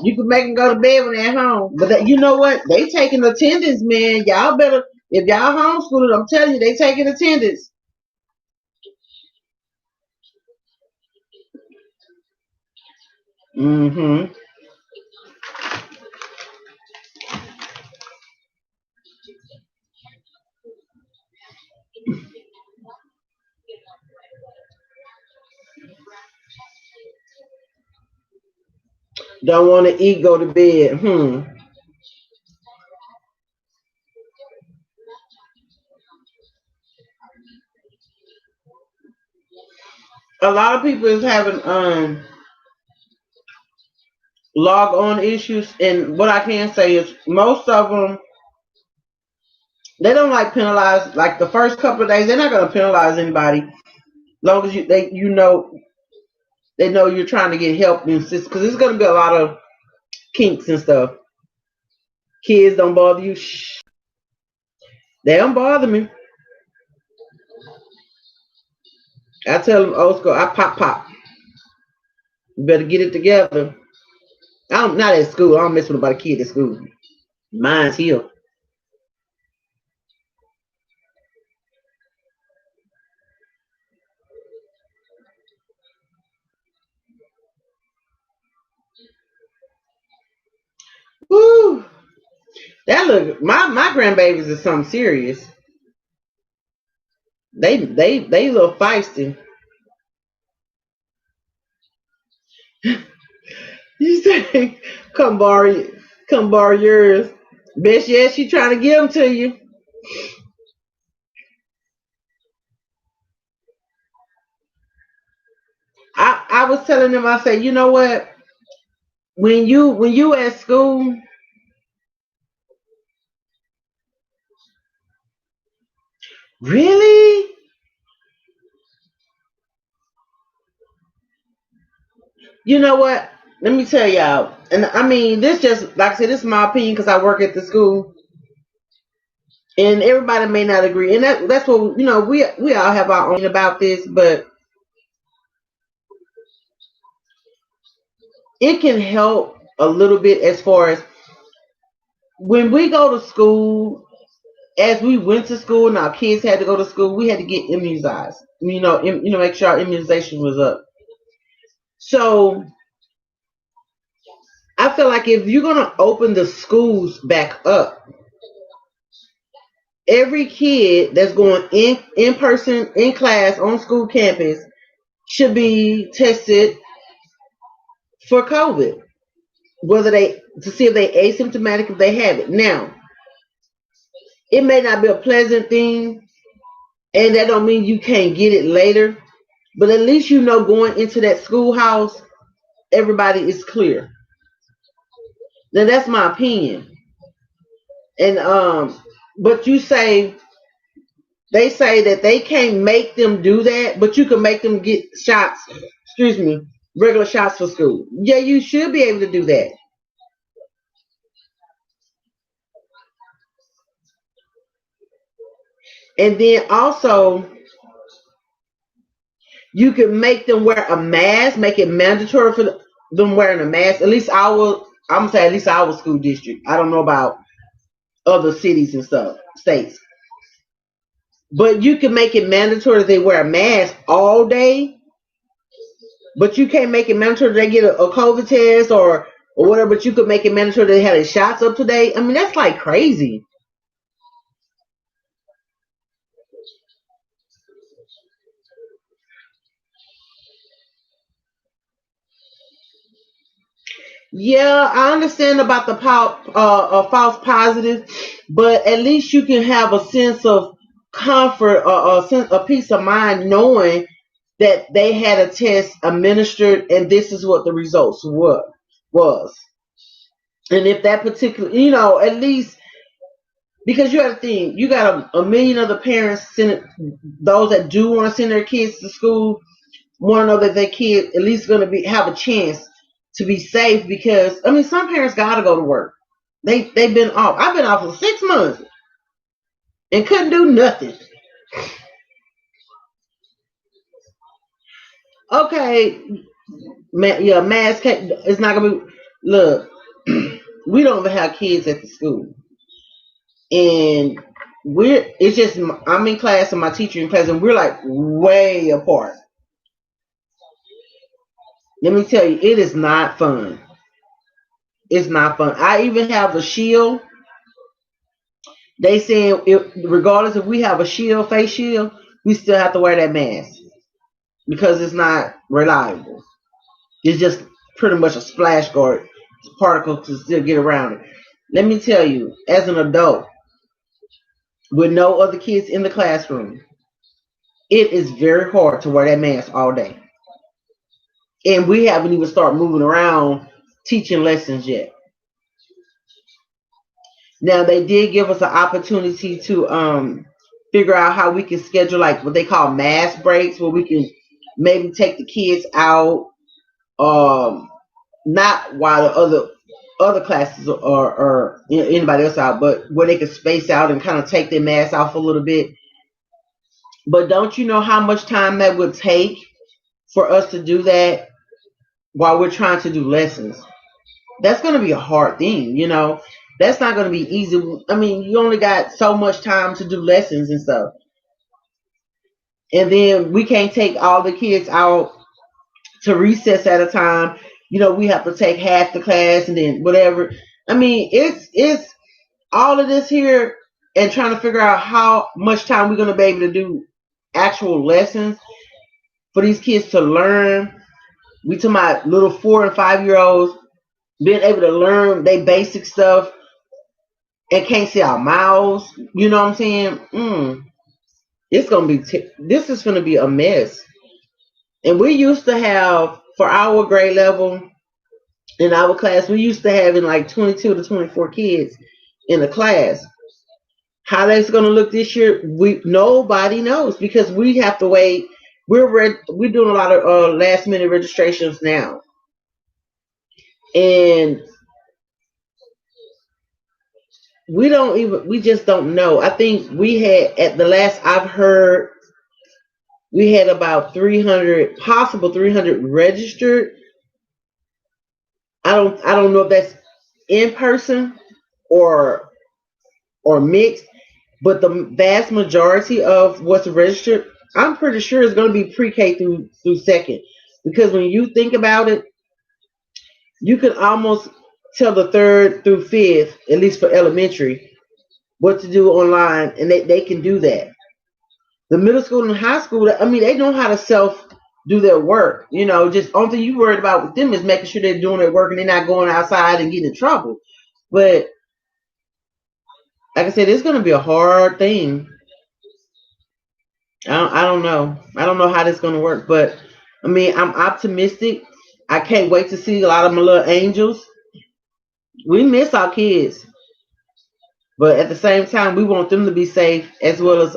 you can make them go to bed when they're at home. But you know what? They taking attendance, man. Y'all better, if y'all homeschooling, I'm telling you, they taking attendance. Mm-hmm. Don't want to eat, go to bed. A lot of people is having log on issues, and what I can say is most of them they don't like penalize. Like the first couple of days, they're not gonna penalize anybody, long as you know they know you're trying to get help and assist, because it's gonna be a lot of kinks and stuff. Kids don't bother you. Shh, they don't bother me. I tell them old school. I pop pop. You better get it together. I'm not at school. I don't mess with about a kid at school. Mine's here. Woo! That look, my grandbabies is something serious. They a little feisty. You say, come borrow yours. Best yet, she trying to give them to you. I was telling them, I said, you know what? When you at school, really, you know what? Let me tell y'all, and I mean this just like I said, this is my opinion because I work at the school, and everybody may not agree, and that's what we all have our own about this, but it can help a little bit as far as when we go to school. As we went to school and our kids had to go to school, we had to get immunized. Make sure our immunization was up. So I feel like if you're gonna open the schools back up, every kid that's going in person in class on school campus should be tested for COVID, whether they to see if they asymptomatic if they have it. Now, it may not be a pleasant thing, and that don't mean you can't get it later. But at least you know going into that schoolhouse, everybody is clear. Now that's my opinion. And but they say that they can't make them do that, but you can make them get shots. Excuse me, regular shots for school. Yeah, you should be able to do that. And then also You can make them wear a mask, make it mandatory for them wearing a mask. At least I'm gonna say at least our school district. I don't know about other cities and stuff, states. But you can make it mandatory that they wear a mask all day. But you can't make it mandatory they get a COVID test or whatever. But you could make it mandatory they had their shots up to date. I mean, that's like crazy. Yeah, I understand about the false positive, but at least you can have a sense of comfort or a peace of mind knowing that they had a test administered and this is what the results was. And if that particular, at least because you have to think, you got a million other parents, those that do want to send their kids to school, want to know that their kid at least going to have a chance to be safe. Because I mean, some parents got to go to work. They've been off. I've been off for 6 months and couldn't do nothing. Okay, yeah, mask. It's not gonna be. Look, we don't even have kids at the school, and it's just I'm in class and my teacher in class, and we're like way apart. Let me tell you, it is not fun. It's not fun. I even have a shield. They saying regardless if we have a shield, face shield, we still have to wear that mask because it's not reliable. It's just pretty much a splash guard particle to still get around it. Let me tell you, as an adult with no other kids in the classroom, it is very hard to wear that mask all day. And we haven't even started moving around teaching lessons yet. Now they did give us an opportunity to figure out how we can schedule like what they call mass breaks, where we can maybe take the kids out, not while the other classes or anybody else out, but where they can space out and kind of take their mask off a little bit. But don't you know how much time that would take for us to do that while we're trying to do lessons? That's going to be a hard thing, That's not going to be easy. I mean, you only got so much time to do lessons and stuff. And then we can't take all the kids out to recess at a time. We have to take half the class and then whatever. I mean, it's all of this here and trying to figure out how much time we're going to be able to do actual lessons for these kids to learn. We talking about little 4 and 5-year-olds being able to learn their basic stuff and can't see our mouths. You know what I'm saying? It's gonna be. This is gonna be a mess. And we used to have for our grade level in our class, we used to having like 22 to 24 kids in the class. How that's gonna look this year, nobody knows because we have to wait. We're doing a lot of last minute registrations now, and we just don't know. I think we had at the last I've heard we had about 300 possible 300 registered. I don't know if that's in person or mixed, but the vast majority of what's registered, I'm pretty sure is going to be pre-K through second, because when you think about it, you can almost tell the third through fifth, at least for elementary, what to do online, and they can do that. The middle school and high school, I mean, they know how to self do their work. Just only thing you worried about with them is making sure they're doing their work and they're not going outside and getting in trouble. But like I said, it's going to be a hard thing. I don't know. I don't know how this is going to work, but I mean, I'm optimistic. I can't wait to see a lot of my little angels. We miss our kids, but at the same time, we want them to be safe as well as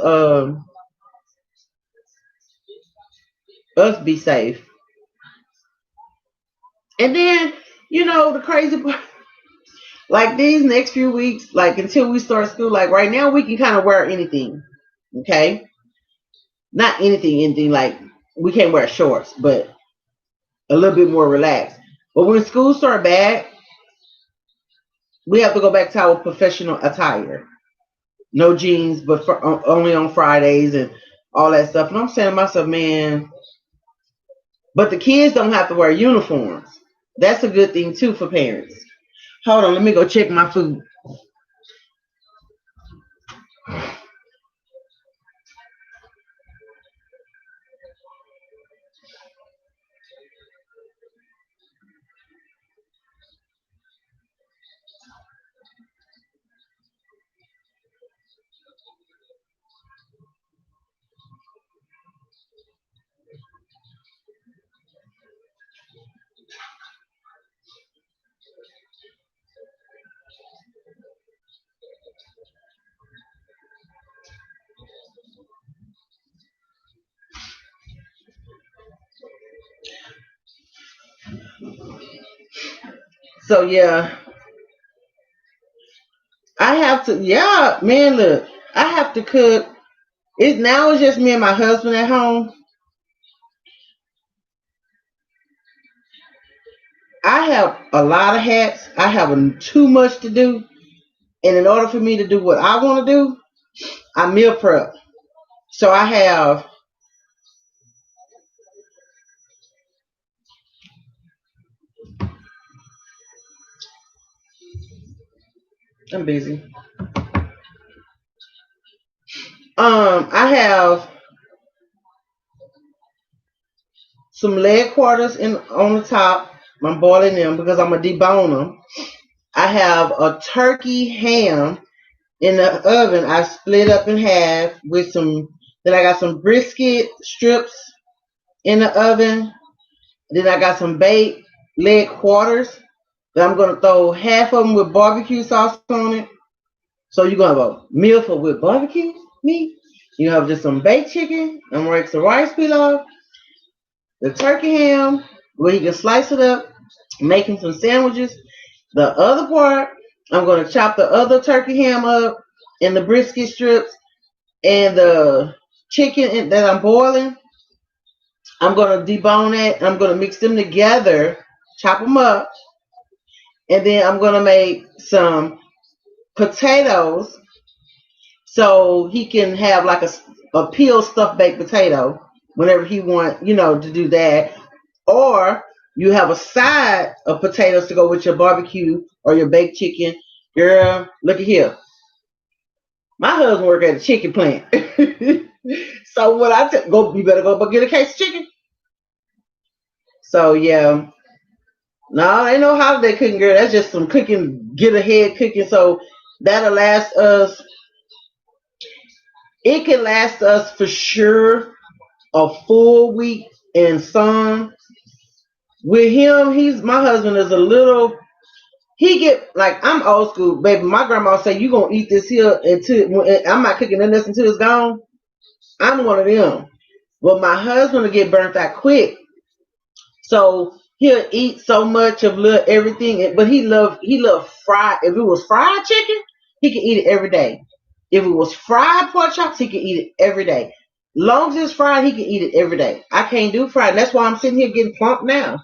us be safe. And then, the crazy part, like these next few weeks, like until we start school, like right now, we can kind of wear anything. Okay, not anything, like We can't wear shorts, but a little bit more relaxed. But when school start back, we have to go back to our professional attire. No jeans, but only on Fridays and all that stuff. And I'm saying to myself, man, but the kids don't have to wear uniforms. That's a good thing too for parents. Hold on, let me go check my food. So yeah, I have to. Yeah, man, look, I have to cook. It's just me and my husband at home. I have a lot of hats. I have too much to do, and in order for me to do what I want to do, I meal prep. So I have. I'm busy. I have some leg quarters in on the top. I'm boiling them because I'm gonna debone them. I have a turkey ham in the oven. I split up in half with some. Then I got some brisket strips in the oven. Then I got some baked leg quarters that I'm gonna throw half of them with barbecue sauce on it. So you're gonna have a meal for with barbecue meat. You have just some baked chicken. I'm gonna make some rice pilaf, the turkey ham, where you can slice it up, making some sandwiches. The other part, I'm gonna chop the other turkey ham up and the brisket strips and the chicken that I'm boiling. I'm gonna debone it. I'm gonna mix them together, chop them up, and then I'm gonna make some potatoes so he can have like a peeled stuffed baked potato whenever he want, to do that. Or you have a side of potatoes to go with your barbecue or your baked chicken. Girl, look at here. My husband work at a chicken plant. So what go, you better go get a case of chicken. So yeah. No, ain't no holiday cooking, girl. That's just some cooking, get ahead cooking. So that'll last us. It can last us for sure a full week and some. With him, my husband is a little. He get like I'm old school, baby. My grandma say you gonna eat this here until I'm not cooking this until it's gone. I'm one of them. But my husband will get burnt out quick. So he'll eat so much of little everything, but he love fried. If it was fried chicken, he could eat it every day. If it was fried pork chops, he could eat it every day. Long as it's fried, he can eat it every day. I can't do fried. That's why I'm sitting here getting plump now.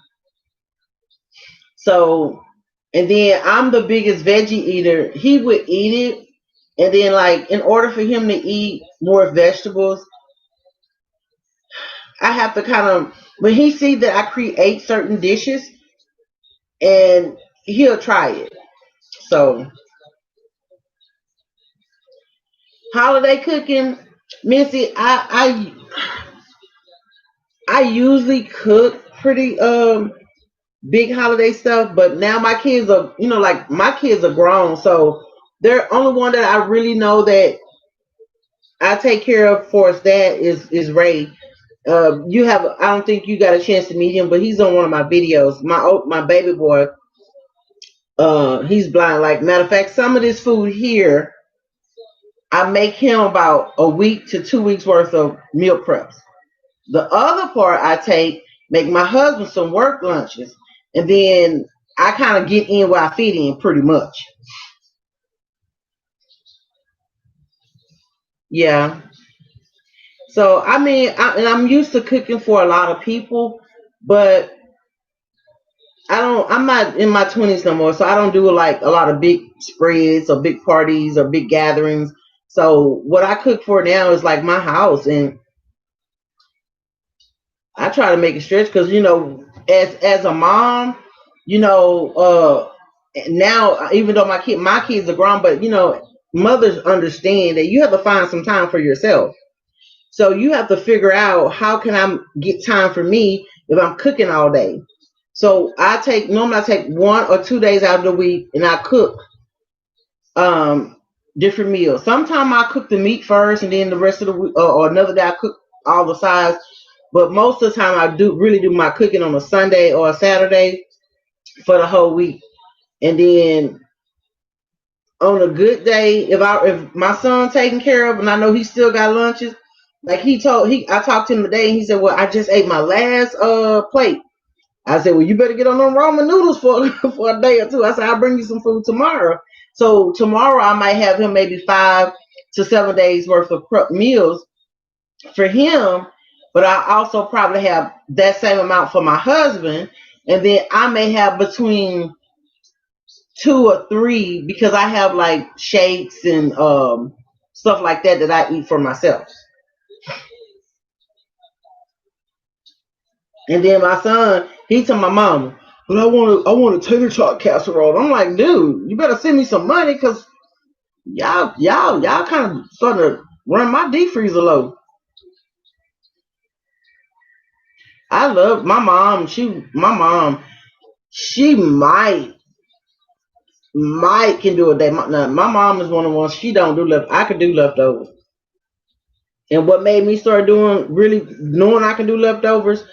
So, and then I'm the biggest veggie eater. He would eat it, and then like in order for him to eat more vegetables, I have to kind of when he sees that I create certain dishes, and he'll try it. So holiday cooking, Missy, I usually cook pretty big holiday stuff, but now my kids are like my kids are grown, so they're only one that I really know that I take care of for his dad is Ray. I don't think you got a chance to meet him, but he's on one of my videos. My baby boy, he's blind. Like matter of fact, some of this food here, I make him about a week to 2 weeks worth of meal preps. The other part make my husband some work lunches, and then I kind of get in where I fit in pretty much. Yeah. So I mean, and I'm used to cooking for a lot of people, but I'm not in my 20s no more, so I don't do like a lot of big spreads or big parties or big gatherings. So what I cook for now is like my house, and I try to make it stretch because as a mom, now even though my kids are grown, but mothers understand that you have to find some time for yourself. So you have to figure out how can I get time for me if I'm cooking all day. So normally I take 1 or 2 days out of the week and I cook um different meals. Sometimes I cook the meat first and then the rest of the week, or another day I cook all the sides. But most of the time I do really do my cooking on a Sunday or a Saturday for the whole week. And then on a good day, if my son taken care of and I know he still got lunches, like I talked to him today and he said, "Well, I just ate my last plate." I said, "Well, you better get on them ramen noodles for for a day or two." I said, "I'll bring you some food tomorrow." So tomorrow I might have him maybe 5 to 7 days worth of prep meals for him, but I also probably have that same amount for my husband, and then I may have between 2 or 3 because I have like shakes and stuff like that I eat for myself. And then my son, he told my mama, "But I want a tater tot casserole." I'm like, "Dude, you better send me some money because y'all kind of starting to run my deep freezer low." I love my mom. She might can do a day. My mom is one of the ones she don't do left. I could do leftovers. And what made me start doing really knowing I can do leftovers,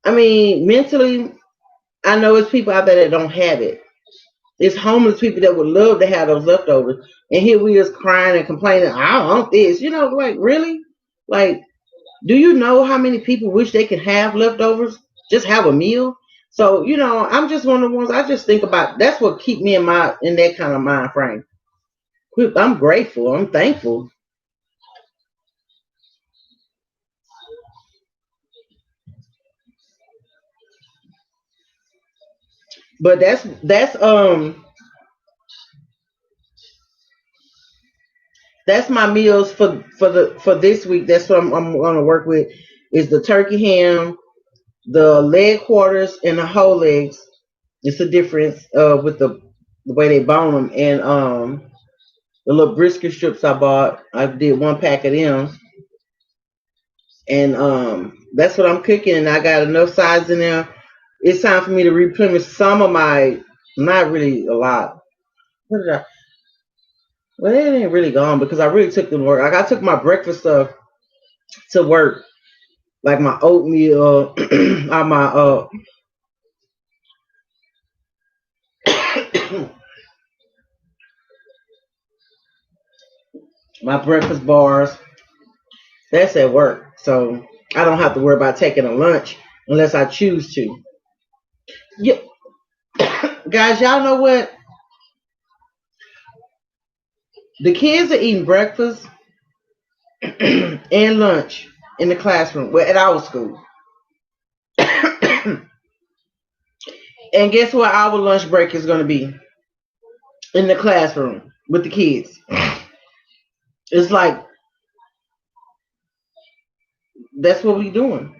I mean, mentally, I know it's people out there that don't have it. It's homeless people that would love to have those leftovers. And here we just crying and complaining, "I don't want this." Like, really? Like, do you know how many people wish they could have leftovers? Just have a meal? So, I'm just one of the ones I just think about. That's what keep me in that kind of mind frame. I'm grateful. I'm thankful. But that's my meals for this week. That's what I'm going to work with is the turkey ham, the leg quarters, and the whole legs. It's a difference with the way they bone them, and the little brisket strips I bought. I did 1 pack of them, and that's what I'm cooking. And I got enough sides in there. It's time for me to replenish some of my, not really a lot. What did I? Well, it ain't really gone because I really took them to work. Like I took my breakfast stuff to work, like my oatmeal, my my breakfast bars. That's at work, so I don't have to worry about taking a lunch unless I choose to. Yeah, guys, y'all know what? The kids are eating breakfast and lunch in the classroom, well, at our school. And guess what? Our lunch break is going to be in the classroom with the kids. It's like that's what we doing.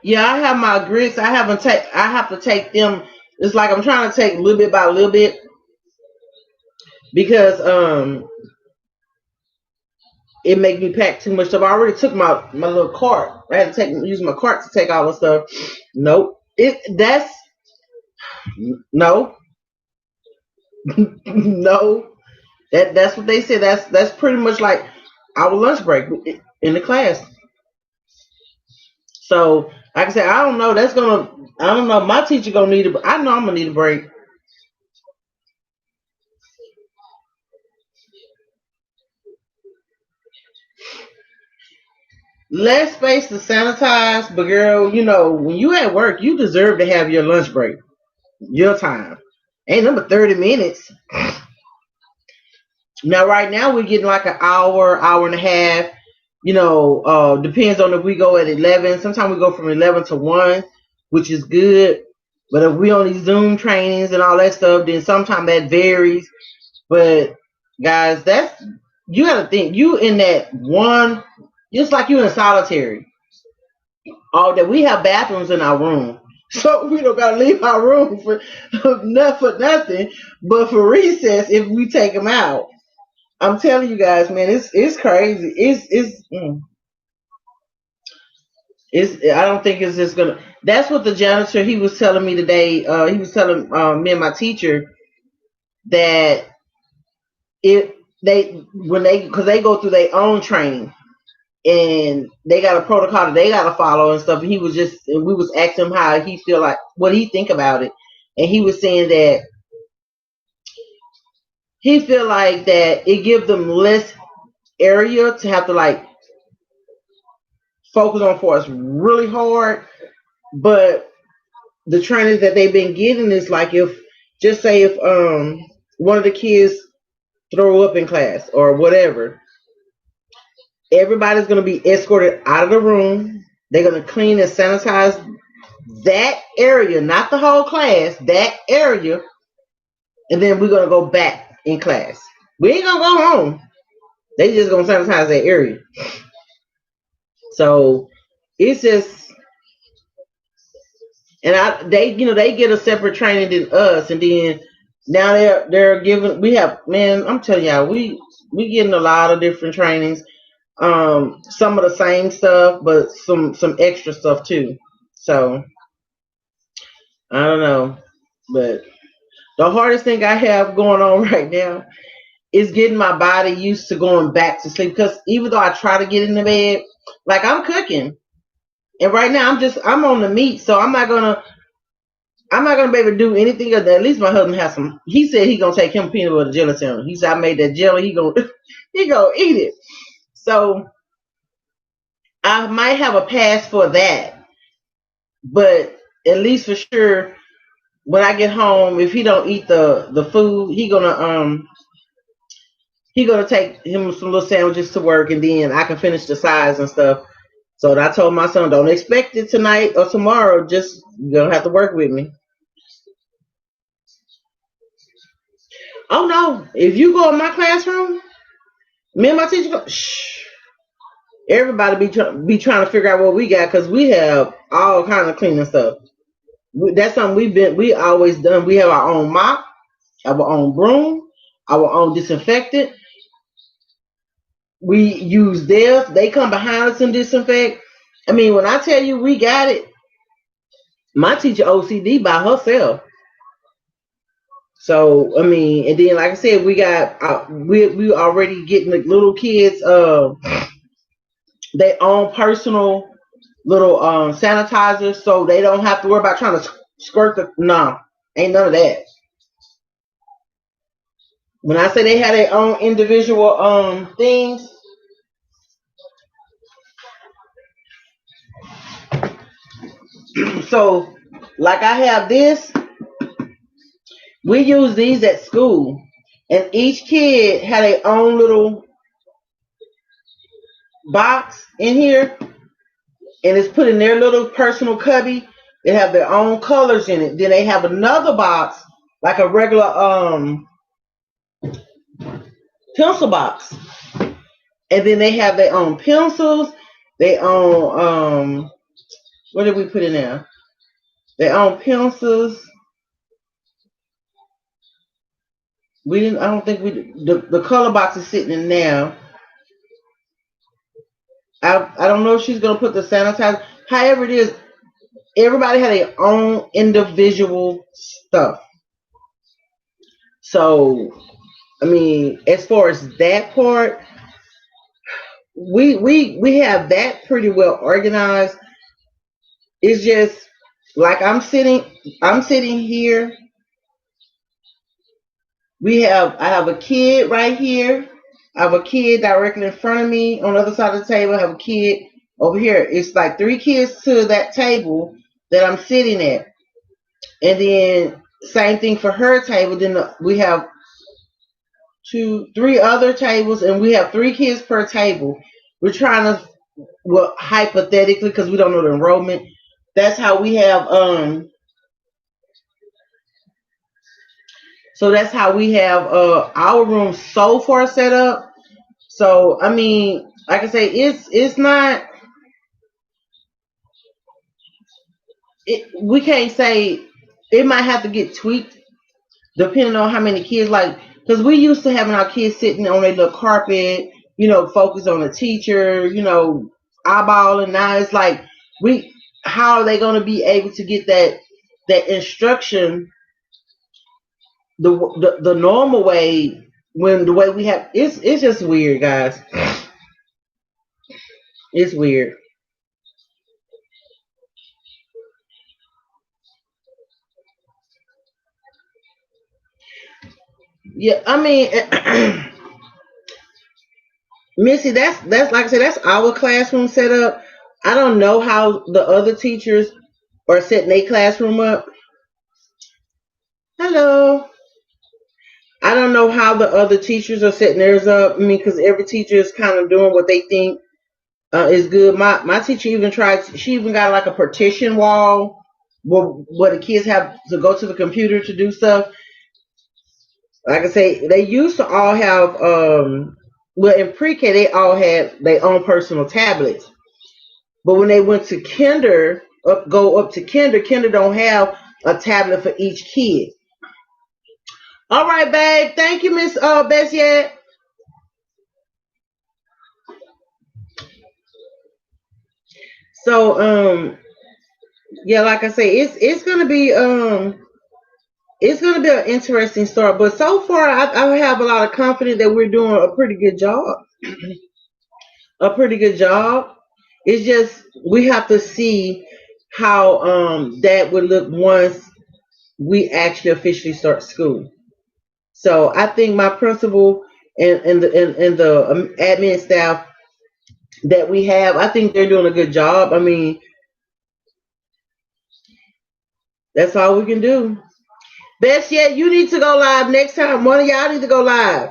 Yeah, I have my grits. I have to take them. It's like I'm trying to take a little bit by a little bit because it make me pack too much stuff. I already took my little cart. I had to use my cart to take all the stuff. Nope. No. No. That's what they said. That's pretty much like our lunch break in the class. So like I said, I don't know. I don't know. My teacher gonna need I know I'm gonna need a break. Less space to sanitize, but girl, when you at work, you deserve to have your lunch break, your time. Ain't number 30 minutes. Now, right now, we're getting like an hour, hour and a half. Depends on if we go at 11. Sometimes we go from 11 to 1, which is good. But if we on these Zoom trainings and all that stuff, then sometimes that varies. But guys, you got to think, you in that one, just like you in a solitary. All that we have bathrooms in our room. So we don't gotta leave our room for nothing, but for recess if we take them out. I'm telling you guys, man, it's crazy. It's I don't think it's just gonna. That's what the janitor he was telling me today. He was telling me and my teacher that it they when they because they go through their own training and they got a protocol that they got to follow and stuff. And we was asking him how he feel like what he think about it, and he was saying that he feel like that it gives them less area to have to like focus on for us really hard, but the training that they've been getting is like if just say if one of the kids throw up in class or whatever, everybody's going to be escorted out of the room. They're going to clean and sanitize that area, not the whole class, that area, and then we're going to go back in class. We ain't going to go home. They just going to sanitize that area. So it's just, and they get a separate training than us, and then now they're giving. We have, man, I'm telling y'all, we getting a lot of different trainings. Some of the same stuff, but some extra stuff too. So I don't know, but the hardest thing I have going on right now is getting my body used to going back to sleep. Because even though I try to get in the bed, like I'm cooking, and right now I'm on the meat, so I'm not gonna be able to do anything other than at least my husband has some. He said he gonna take him peanut butter jelly sandwich. He said I made that jelly. He gonna he gonna eat it. So I might have a pass for that, but at least for sure when I get home, if he don't eat the food, he gonna take him some little sandwiches to work, and then I can finish the sides and stuff. So I told my son, don't expect it tonight or tomorrow. Just you're gonna have to work with me. Oh no! If you go in my classroom, me and my teacher go, shh. Everybody be trying to figure out what we got because we have all kind of cleaning stuff. That's something we always done. We have our own mop, our own broom, our own disinfectant. We use theirs. They come behind us and disinfect. I mean, when I tell you we got it, my teacher OCD by herself. So I mean, and then like I said, we got we already getting the little kids their own personal little sanitizers, so they don't have to worry about trying to squirt the. No, ain't none of that. When I say they had their own individual things, so like I have this, we use these at school, and each kid had their own little box in here, and it's put in their little personal cubby. They have their own colors in it. Then they have another box, like a regular pencil box, and then they have their own pencils, their own what did we put in there? Their own pencils. We didn't. I don't think we. The color box is sitting in now. I don't know if she's gonna put the sanitizer. However it is, everybody had their own individual stuff. So I mean, as far as that part, we have that pretty well organized. It's just like I'm sitting here. I have a kid right here. I have a kid directly in front of me on the other side of the table. I have a kid over here. It's like three kids to that table that I'm sitting at. And then same thing for her table. Then we have two, three other tables, and we have 3 kids per table. We're trying to, well, hypothetically, because we don't know the enrollment. That's how we have. So that's how we have our room so far set up. So I mean, like I say, it's not. We can't say it might have to get tweaked depending on how many kids. Like, because we used to having our kids sitting on their little carpet, focus on the teacher, eyeballing. Now it's like we, how are they going to be able to get that instruction the normal way when the way we have it's just weird, guys. It's weird. Yeah, I mean, Missy, that's like I said, that's our classroom set up. I don't know how the other teachers are setting their classroom up. Hello. I don't know how the other teachers are setting theirs up. I mean, because every teacher is kind of doing what they think is good. My teacher even tried. She even got like a partition wall where the kids have to go to the computer to do stuff. Like I say, they used to all have. Well, in pre-K, they all had their own personal tablets. But when they went to go up to kinder don't have a tablet for each kid. All right, babe. Thank you, Miss Bessie. So, yeah, like I say, it's gonna be an interesting start. But so far, I have a lot of confidence that we're doing a pretty good job. A pretty good job. It's just we have to see how that would look once we actually officially start school. So I think my principal and the admin staff that we have, I think they're doing a good job. I mean, that's all we can do. Best yet, you need to go live next time. One of y'all need to go live.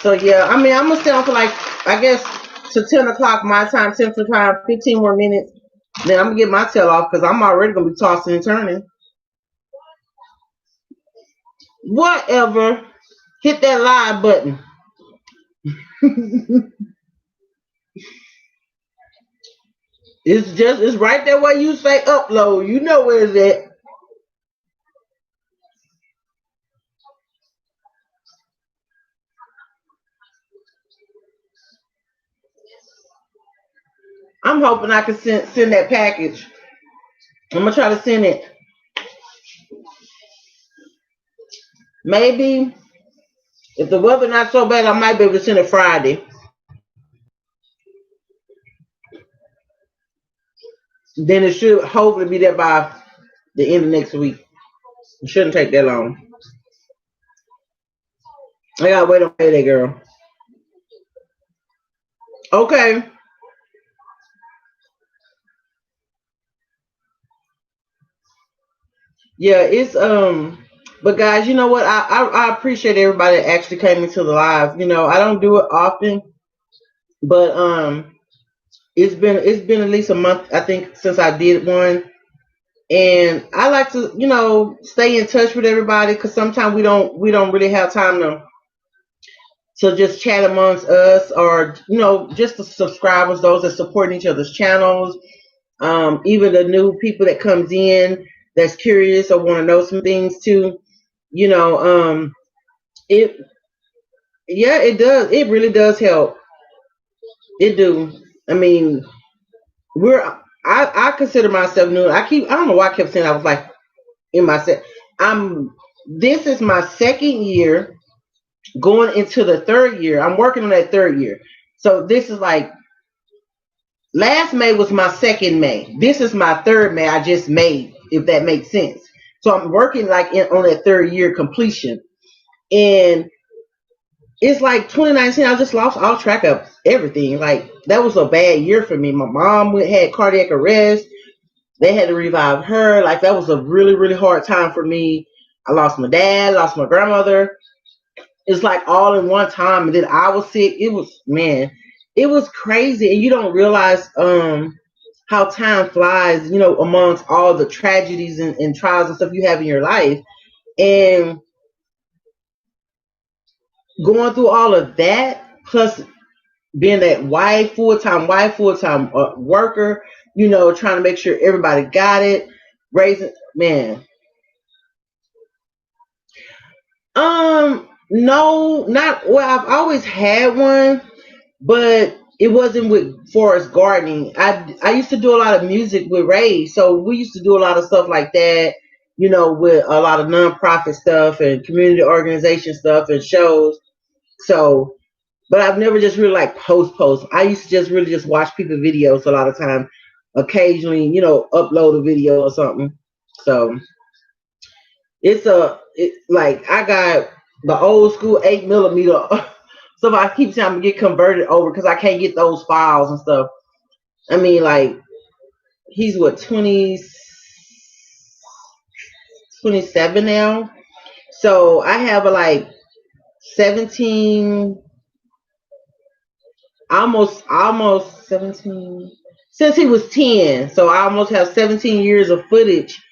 So yeah, I mean, I'm gonna stay on for like I guess to 10 o'clock my time, Central Time, 15 more minutes. Then I'm gonna get my tail off because I'm already gonna be tossing and turning. Whatever. Hit that live button. It's right there where you say upload. You know where it's at. I'm hoping I can send that package. I'm gonna try to send it. Maybe if the weather not so bad, I might be able to send it Friday. Then it should hopefully be there by the end of next week. It shouldn't take that long. I gotta wait on payday, girl. Okay. Yeah, it's but guys, you know what? I appreciate everybody that actually came into the live. I don't do it often, but it's been at least a month I think since I did one. And I like to, stay in touch with everybody because sometimes we don't really have time to just chat amongst us or just the subscribers, those that support each other's channels, even the new people that comes in that's curious or want to know some things too. You know, it yeah, it does. It really does help. It do. I mean, we're I consider myself new. I don't know why I kept saying I was like in my set. I'm This is my second year going into the third year. I'm working on that third year. So this is like last May was my second May. This is my third May I just made, if that makes sense. So I'm working like on that third year completion. And it's like 2019. I just lost all track of everything. Like that was a bad year for me. My mom had cardiac arrest. They had to revive her. Like that was a really, really hard time for me. I lost my dad, lost my grandmother. It's like all in one time. And then I was sick. It was, man, it was crazy. And you don't realize how time flies, amongst all the tragedies and trials and stuff you have in your life. And going through all of that, plus being that wife, full-time worker, trying to make sure everybody got it, raising, man. No, not, well, I've always had one, but it wasn't with forest gardening. I used to do a lot of music with Ray, so we used to do a lot of stuff like that, with a lot of nonprofit stuff and community organization stuff and shows. So, but I've never just really like post. I used to just really just watch people videos a lot of time, occasionally, upload a video or something. So like I got the old school 8 millimeter. So I keep trying to get converted over because I can't get those files and stuff. I mean, like he's what 27 now. So I have a like 17, almost 17 since he was 10. So I almost have 17 years of footage.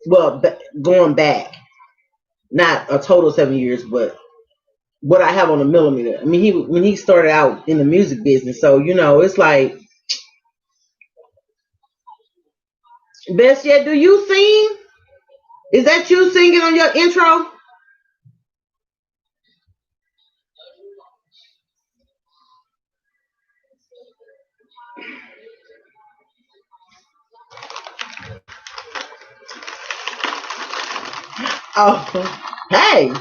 Well, going back, not a total 7 years, but what I have on a millimeter. I mean, when he started out in the music business, so it's like, best yet, do you sing? Is that you singing on your intro? Oh, hey,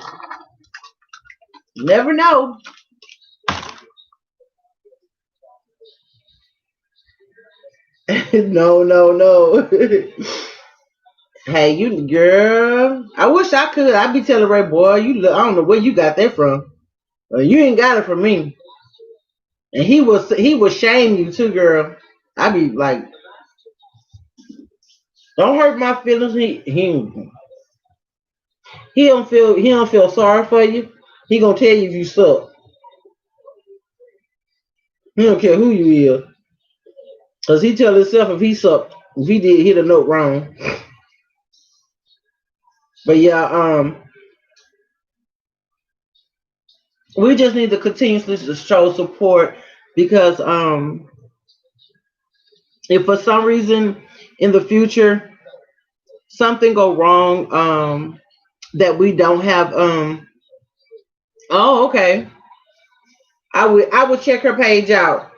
never know. No, no, no. Hey, you girl. I wish I could. I'd be telling Ray, boy, I don't know where you got that from. You ain't got it from me. And he would shame you too, girl. I'd be like, don't hurt my feelings. He don't feel sorry for you. He gonna tell you if you suck. He don't care who you is. Cause he tell himself if he sucked, if he did hit a note wrong. But yeah, we just need to continuously to show support because if for some reason in the future something go wrong, that we don't have, oh, okay, I would check her page out.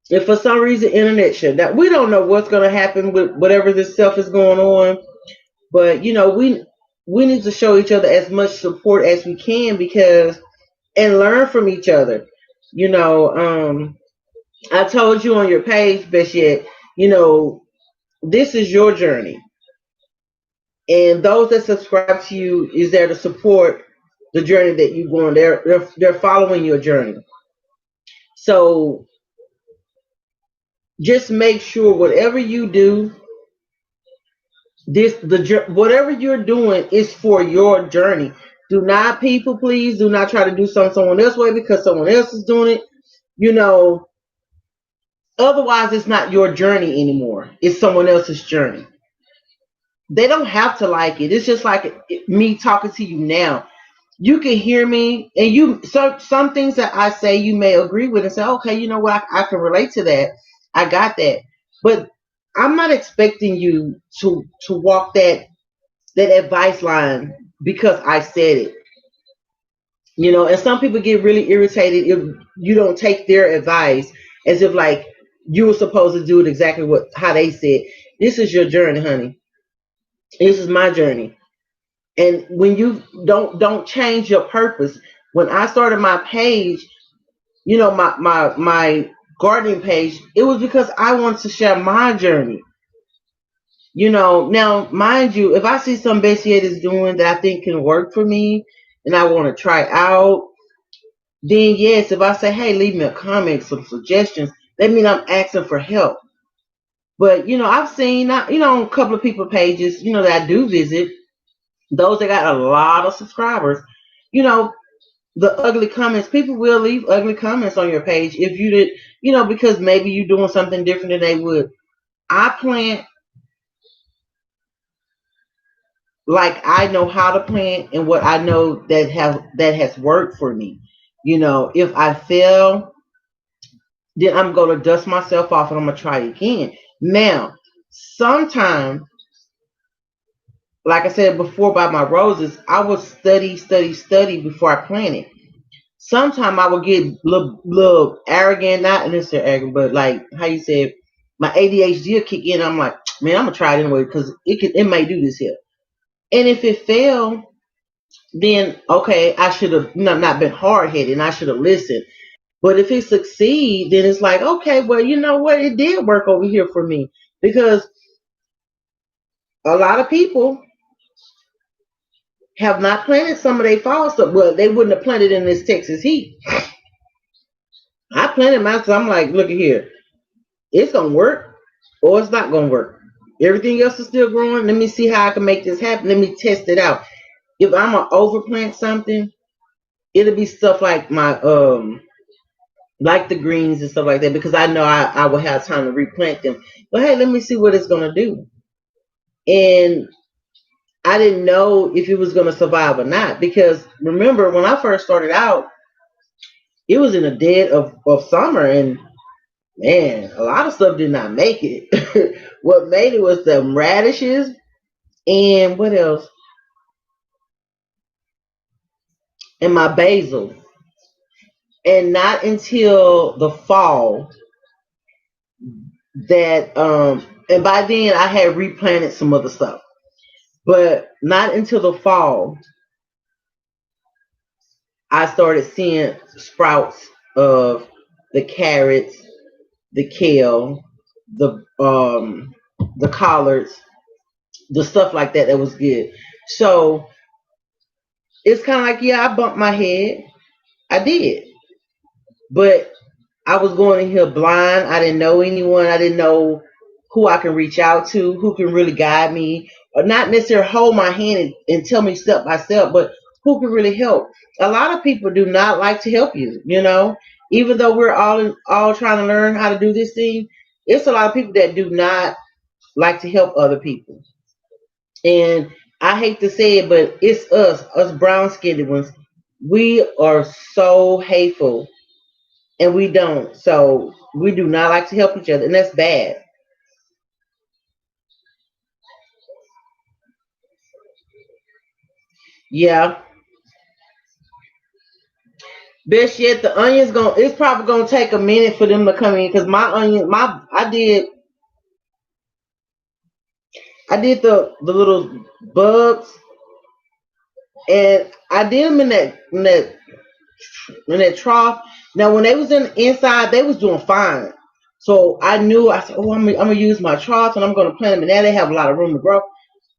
If for some reason internet shut down, we don't know what's going to happen with whatever this stuff is going on, but we need to show each other as much support as we can because and learn from each other. You know, I told you on your page, best yet, this is your journey, and those that subscribe to you is there to support the journey that you're going. They're following your journey. So just make sure whatever you do, whatever you're doing is for your journey. Do not people please. Do not try to do something someone else's way because someone else is doing it. You know, Otherwise it's not your journey anymore. It's someone else's journey. They don't have to like it. It's just like me talking to you now. You can hear me, and some things that I say you may agree with and say, okay, you know what, I can relate to that. I got that. But I'm not expecting you to walk that advice line because I said it. And some people get really irritated if you don't take their advice as if like you were supposed to do it exactly how they said. This is your journey, honey. This is my journey. And when you don't change your purpose. When I started my page, my gardening page, it was because I wanted to share my journey. Now mind you, if I see some Bessie is doing that I think can work for me and I want to try out, then yes, if I say, hey, leave me a comment, some suggestions, that means I'm asking for help. But I've seen, on a couple of people pages, that I do visit, those that got a lot of subscribers, you know, the ugly comments, people will leave ugly comments on your page if you did, because maybe you're doing something different than they would. I plant like I know how to plant and what I know that has worked for me. If I fail, then I'm gonna dust myself off and I'm gonna try again. Now, sometimes, like I said before about my roses, I would study before I planted. Sometimes I would get little arrogant, not necessarily arrogant, but like how you said, my ADHD will kick in. I'm like, man, I'm gonna try it anyway because it may do this here. And if it failed, then okay, I should have not been hard headed and I should have listened. But if it succeed, then it's like, okay, well, you know what? It did work over here for me because a lot of people have not planted some of their fall stuff. Well, they wouldn't have planted in this Texas heat. I planted mine because I'm like, look at here. It's going to work or it's not going to work. Everything else is still growing. Let me see how I can make this happen. Let me test it out. If I'm going to overplant something, it'll be stuff like like the greens and stuff like that because I know I will have time to replant them. But hey, let me see what it's going to do. And I didn't know if it was going to survive or not because remember when I first started out, it was in the dead of summer and man, a lot of stuff did not make it. What made it was the radishes and what else? And my basil. And not until the fall that and by then I had replanted some other stuff. But not until the fall I started seeing sprouts of the carrots, the kale, the collards, the stuff like that was good. So it's kind of like, yeah, I bumped my head. I did. But I was going in here blind. I didn't know anyone. I didn't know who I can reach out to, who can really guide me, or not necessarily hold my hand and tell me step by step, but who can really help. A lot of people do not like to help you, even though we're all trying to learn how to do this thing. It's a lot of people that do not like to help other people. And I hate to say it, but it's us brown skinned ones. We are so hateful and we don't. So we do not like to help each other, and that's bad. Yeah. Best yet, the onions going it's probably gonna take a minute for them to come in because my onion my I did the little bugs and I did them in that trough. Now when they was in the inside, they was doing fine. So I knew I said, oh, I'm gonna use my trough and I'm gonna plant them. And now they have a lot of room to grow.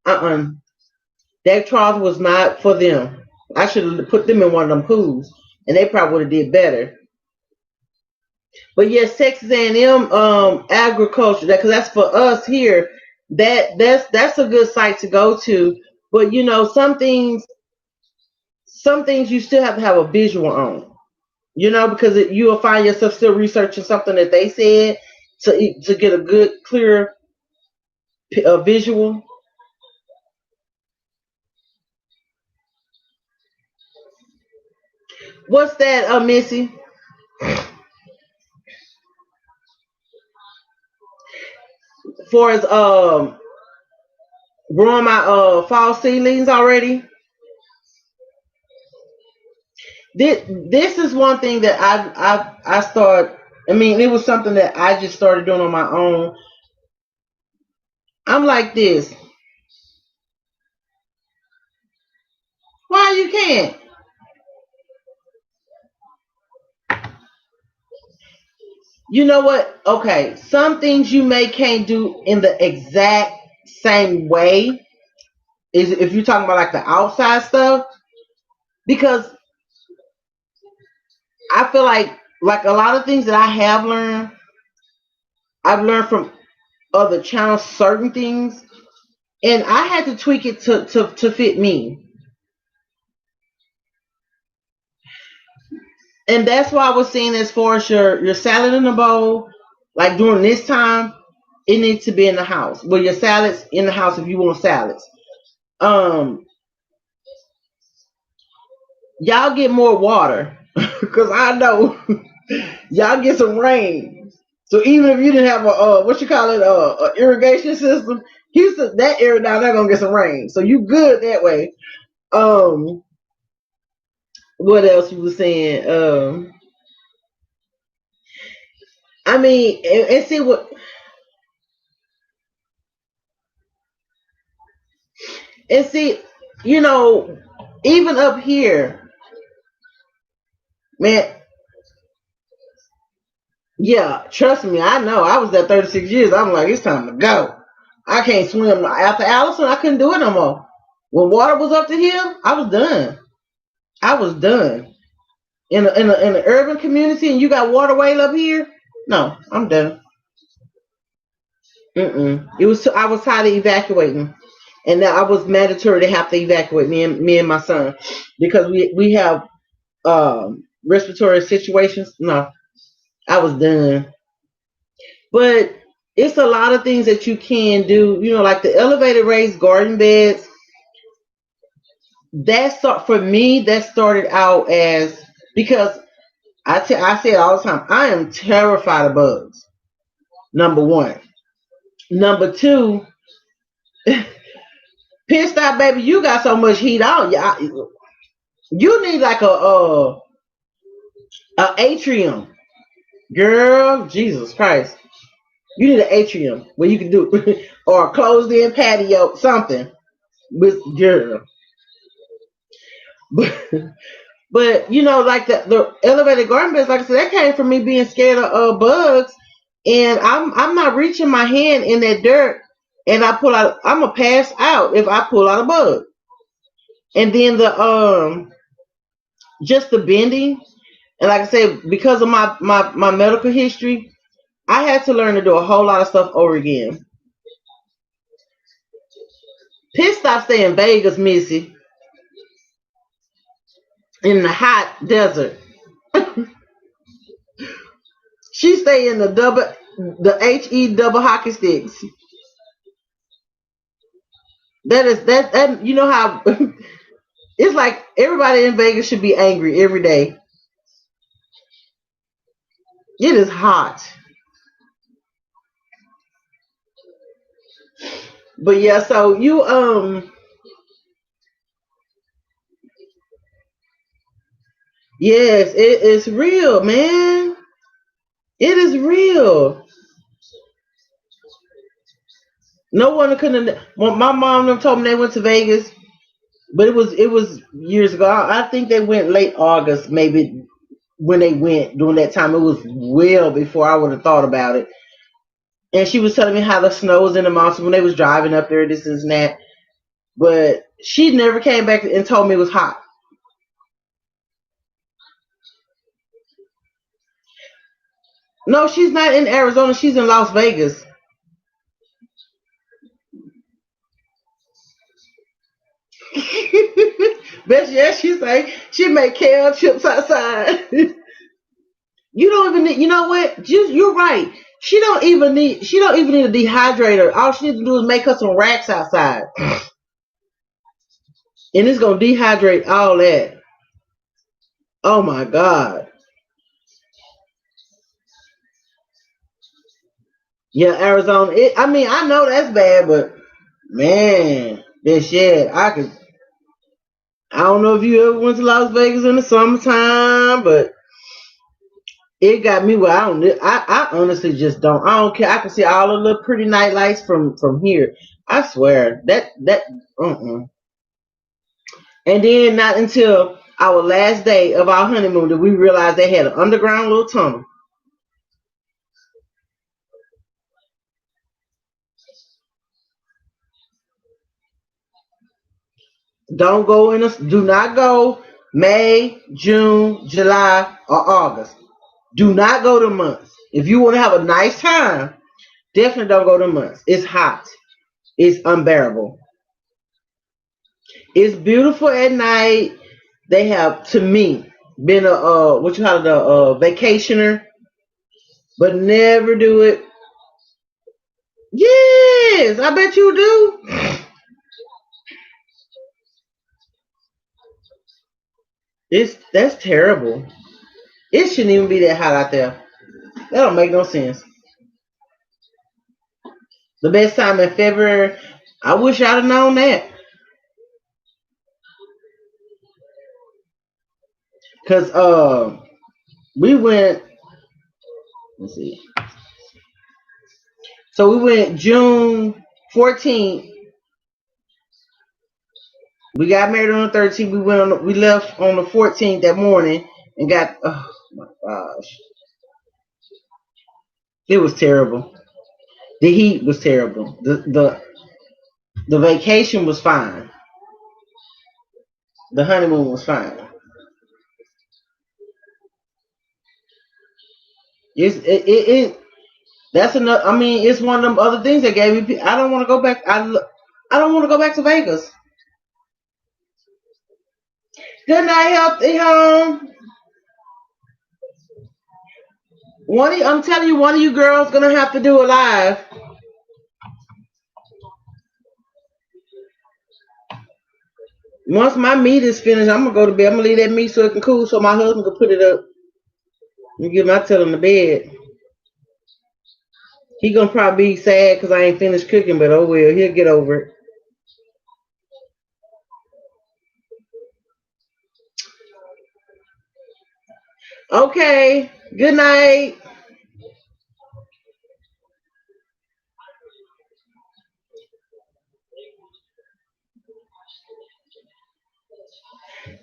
Uh-uh. That trough was not for them. I should have put them in one of them pools, and they probably would have did better. But yes, Texas A&M agriculture, because that's for us here. That's a good site to go to. But some things you still have to have a visual on. Because you will find yourself still researching something that they said to get a good, clear visual. What's that, Missy? For as growing my fall seedlings already. This is one thing that I start. I mean, it was something that I just started doing on my own. I'm like this. Why you can't? You know what? Okay, some things you may can't do in the exact same way. Is if you're talking about like the outside stuff, because I feel like a lot of things that I have learned, I've learned from other channels, certain things, and I had to tweak it to fit me. And that's why I was saying, as far as your salad in the bowl, like during this time, it needs to be in the house. Well, your salads in the house if you want salads. Um, y'all get more water because I know y'all get some rain. So even if you didn't have a what you call it a irrigation system, Houston, that area down there gonna get some rain. So you good that way. Um, what else you was saying? I mean, and see what, and see, you know, even up here, man. Yeah, trust me, I know. I was there 36 years. I'm like, it's time to go. I can't swim. After Allison, I couldn't do it no more. When water was up the hill, I was done. I was done. In an urban community and you got water way up here, no, I'm done. It was I was tired of evacuating, and now I was mandatory to have to evacuate me and my son because we have respiratory situations. No, I was done. But it's a lot of things that you can do. You know, like the elevated raised garden beds. For me. That started out as because I say it all the time. I am terrified of bugs. Number one. Number two, pissed out, baby. You got so much heat on. You need like a atrium, girl. Jesus Christ. You need an atrium where you can do or a closed in patio, something with girl. But but you know, like the elevated garden beds, like I said, that came from me being scared of bugs, and I'm not reaching my hand in that dirt, and I pull out. I'm gonna pass out if I pull out a bug, and then the just the bending, and like I said, because of my medical history, I had to learn to do a whole lot of stuff over again. Pit stop stay in Vegas, Missy, in the hot desert. She stay in the HE double hockey sticks. That is that you know how it's like everybody in Vegas should be angry every day. It is hot. But yeah, so you yes, it is real, man. It is real. No one couldn't. Well, my mom them told me they went to Vegas, but it was years ago. I think they went late August, maybe when they went during that time. It was well before I would have thought about it. And she was telling me how the snow was in the mountains when they was driving up there, this and that. But she never came back and told me it was hot. No, she's not in Arizona. She's in Las Vegas. Bet yeah, she say she make kale chips outside. You don't even need. You know what? You're right. She don't even need a dehydrator. All she needs to do is make her some racks outside, and it's gonna dehydrate all that. Oh my god. Yeah, Arizona. I mean, I know that's bad, but man, that shit. I don't know if you ever went to Las Vegas in the summertime, but it got me where I don't. I honestly just don't. I don't care. I can see all the little pretty night lights from here. I swear that. Uh-uh. And then not until our last day of our honeymoon did we realize they had an underground little tunnel. Don't go in a. Do not go. May, June, July, or August. Do not go to months. If you want to have a nice time, definitely don't go to months. It's hot. It's unbearable. It's beautiful at night. They have, to me, been a what you call it, a vacationer, but never do it. Yes, I bet you do. That's terrible. It shouldn't even be that hot out there. That don't make no sense. The best time in February. I wish I'd have known that. Cause we went. Let's see. So we went June 14th. We got married on the 13th. We left on the 14th that morning and got. Oh my gosh, it was terrible. The heat was terrible. The vacation was fine. The honeymoon was fine. That's another. I mean, it's one of them other things that gave me. I don't want to go back. I don't want to go back to Vegas. Good night, healthy home. I'm telling you, one of you girls gonna have to do a live. Once my meat is finished, I'm gonna go to bed. I'm gonna leave that meat so it can cool, so my husband can put it up and get my tail in the bed. He gonna probably be sad because I ain't finished cooking, but oh well, he'll get over it. Okay. Good night.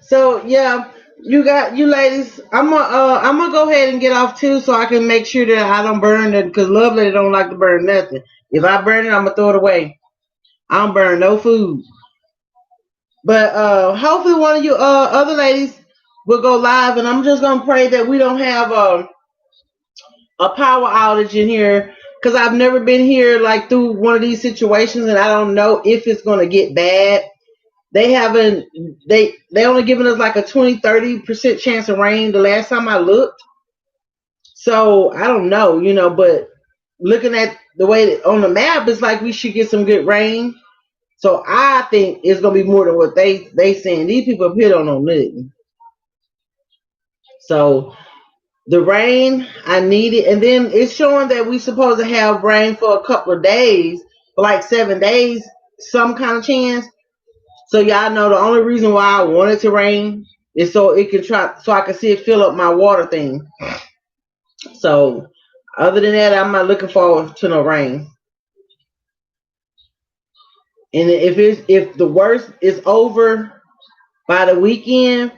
So yeah, you ladies. I'm gonna go ahead and get off too, so I can make sure that I don't burn it. Cause Lovely don't like to burn nothing. If I burn it, I'm gonna throw it away. I don't burn no food. But hopefully one of you other ladies will go live, and I'm just gonna pray that we don't have a power outage in here. Cause I've never been here like through one of these situations, and I don't know if it's gonna get bad. They haven't they only given us like a 20-30% chance of rain the last time I looked. So I don't know, but looking at the way on the map, it's like we should get some good rain. So I think it's gonna be more than what they saying. These people up here don't know nothing. So the rain, I need it, and then it's showing that we supposed to have rain for a couple of days, for like 7 days, some kind of chance. So y'all know the only reason why I want it to rain is so it can so I can see it fill up my water thing. So other than that, I'm not looking forward to no rain. And if the worst is over by the weekend,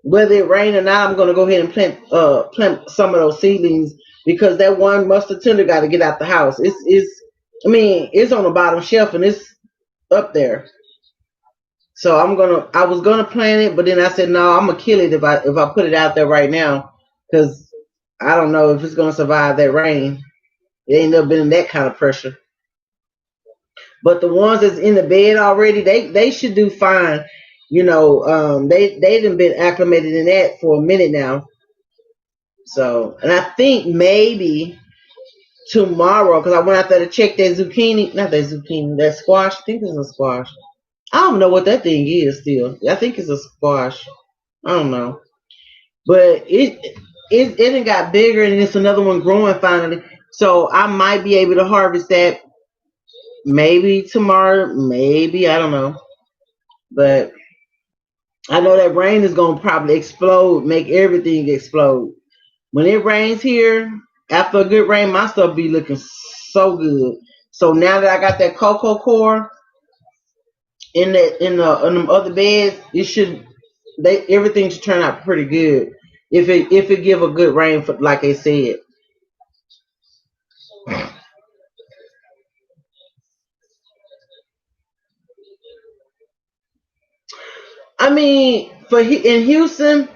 whether it rain or not, I'm gonna go ahead and plant some of those seedlings because that one mustard tender got to get out the house. It's on the bottom shelf and it's up there. So I was gonna plant it, but then I said no, I'm gonna kill it if I put it out there right now because I don't know if it's gonna survive that rain. It ain't never been in that kind of pressure. But the ones that's in the bed already, they should do fine. They done been acclimated in that for a minute now. So, and I think maybe tomorrow, because I went out there to check that zucchini, not that zucchini, that squash. I think it's a squash. I don't know what that thing is still. I think it's a squash. I don't know. But it done got bigger and it's another one growing finally. So I might be able to harvest that maybe tomorrow, maybe, I don't know. But I know that rain is gonna probably explode, make everything explode. When it rains here, after a good rain, my stuff be looking so good. So now that I got that cocoa core in them other beds, everything should turn out pretty good if it give a good rain for like they said. I mean, in Houston,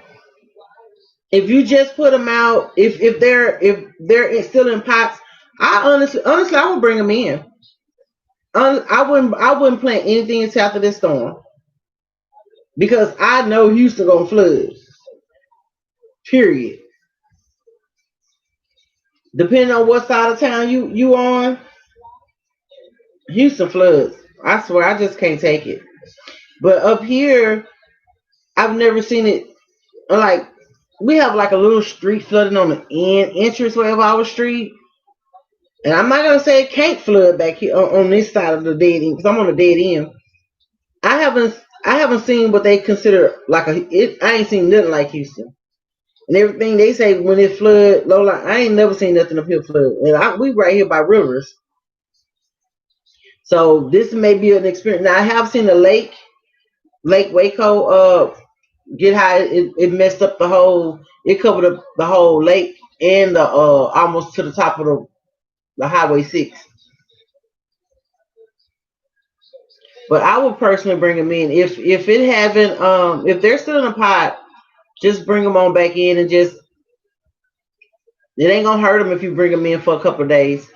if you just put them out, if they're still in pots, honestly I would bring them in. I wouldn't plant anything until after this storm because I know Houston gonna flood. Period. Depending on what side of town you on, Houston floods. I swear, I just can't take it. But up here, I've never seen it. Like, we have like a little street flooding on the entranceway of our street, and I'm not gonna say it can't flood back here on this side of the dead end because I'm on the dead end. I haven't seen what they consider like I ain't seen nothing like Houston. And everything they say when it flood, Lola, I ain't never seen nothing up here flood. And we right here by rivers, so this may be an experience. Now I have seen the Lake Waco, get how it messed up the whole. It covered up the whole lake and the almost to the top of the Highway 6. But I would personally bring them in if it haven't if they're still in a pot, just bring them on back in and just it ain't gonna hurt them if you bring them in for a couple of days.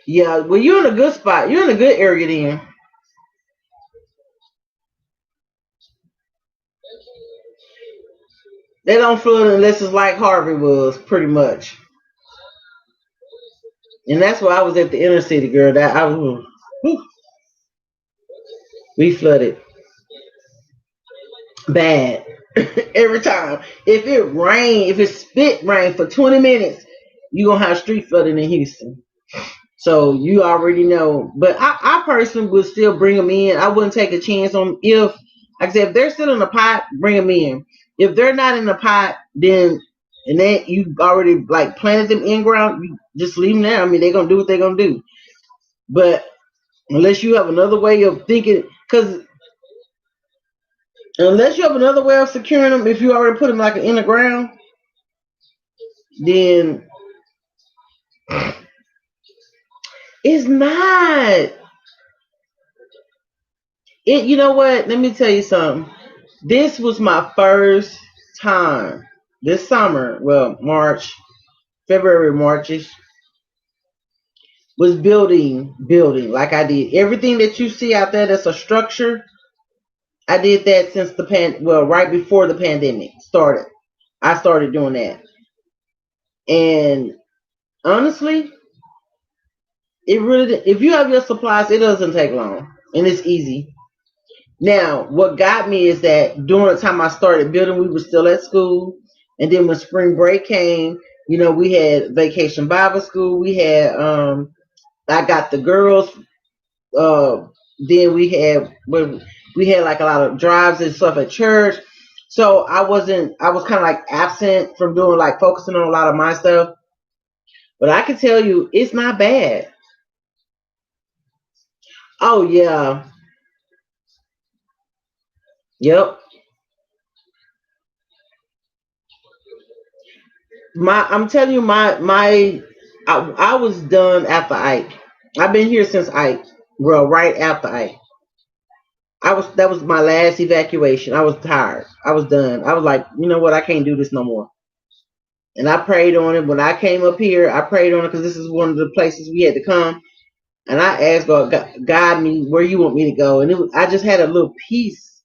Yeah, well you're in a good spot. You're in a good area then. They don't flood unless it's like Harvey was, pretty much. And that's why I was at the inner city, girl. That I was, whew, we flooded bad every time. If it spit rain for 20 minutes, you gonna have street flooding in Houston. So you already know. But I personally would still bring them in. I wouldn't take a chance on if, like I said, if they're still in the pot, bring them in. If they're not in the pot, then and then you already like planted them in ground, you just leave them there. I mean, they're gonna do what they're gonna do. But unless you have another way of thinking, because unless you have another way of securing them, if you already put them like in the ground, then it's not. It. You know what? Let me tell you something. This was my first time this summer. Well, February, Marchish was building like I did everything that you see out there. That's a structure. I did that since right before the pandemic started. I started doing that, and honestly, it really, if you have your supplies, it doesn't take long and it's easy. Now, what got me is that during the time I started building, we were still at school. And then when spring break came, we had vacation Bible school. I got the girls. Uh, then we had like a lot of drives and stuff at church. So I was kind of like absent from doing like focusing on a lot of my stuff. But I can tell you, it's not bad. Oh yeah. Yep. I'm telling you, I was done after Ike. I've been here since Ike. Well, right after Ike. That was my last evacuation. I was tired. I was done. I was like, you know what? I can't do this no more. And I prayed on it. When I came up here, I prayed on it because this is one of the places we had to come. And I asked God, guide me where you want me to go. And I just had a little peace,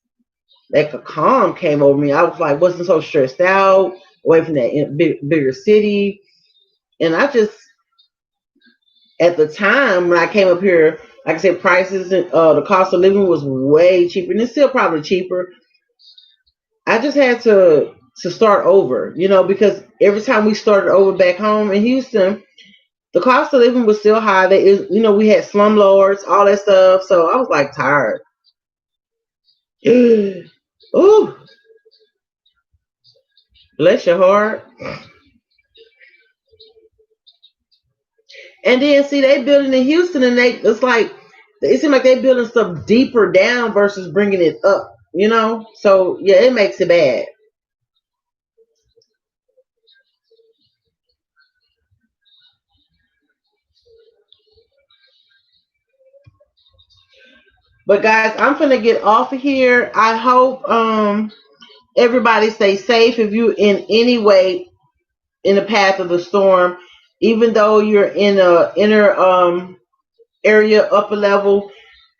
like a calm came over me. I was like, wasn't so stressed out, away from that bigger city. And I just, at the time when I came up here, like I said, prices and the cost of living was way cheaper, and it's still probably cheaper. I just had to start over, because every time we started over back home in Houston, the cost of living was still high. We had slumlords, all that stuff. So I was like tired. Ooh, bless your heart. And then see they building in Houston, and it's like it seems like they building stuff deeper down versus bringing it up. So yeah, it makes it bad. But guys, I'm gonna get off of here. I hope everybody stay safe. If you in any way in the path of the storm, even though you're in a inner area, upper level,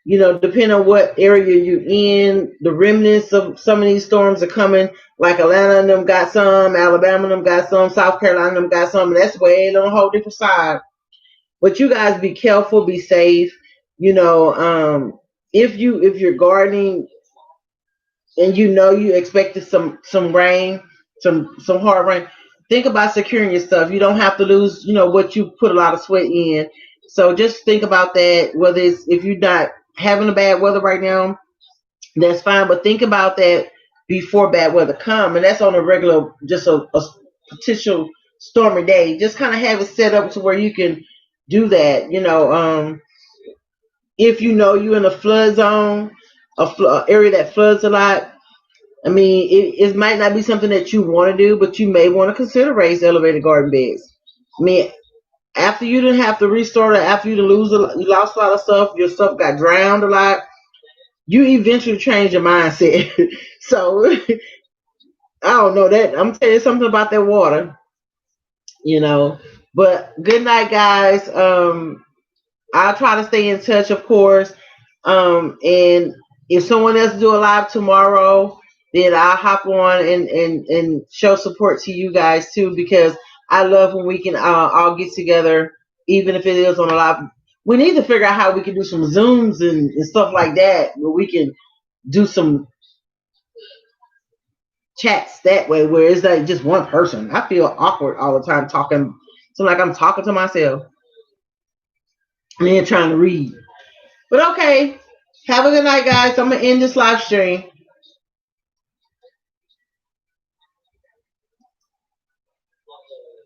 depending on what area you're in, the remnants of some of these storms are coming. Like Atlanta and them got some, Alabama and them got some, South Carolina and them got some, and that's way on a whole different side. But you guys be careful, be safe. If you're gardening and you expected some rain, some hard rain, think about securing your stuff. You don't have to lose, what you put a lot of sweat in. So just think about that. Whether it's if you're not having a bad weather right now, that's fine. But think about that before bad weather come, and that's on a regular, just a potential stormy day. Just kind of have it set up to where you can do that. If you're in a flood zone, area that floods a lot. I mean, it might not be something that you want to do, but you may want to consider raised elevated garden beds. I mean, after you didn't have to restore it, after you lost a lot of stuff, your stuff got drowned a lot, you eventually change your mindset. So I don't know that. I'm telling you something about that water, you know. But good night, guys. I'll try to stay in touch, of course. And if someone else do a live tomorrow, then I'll hop on and show support to you guys too, because I love when we can all get together, even if it is on a live. We need to figure out how we can do some Zooms and stuff like that, where we can do some chats that way, where it's like just one person. I feel awkward all the time talking. So like I'm talking to myself and then trying to read. But okay, have a good night, guys. I'm gonna end this live stream.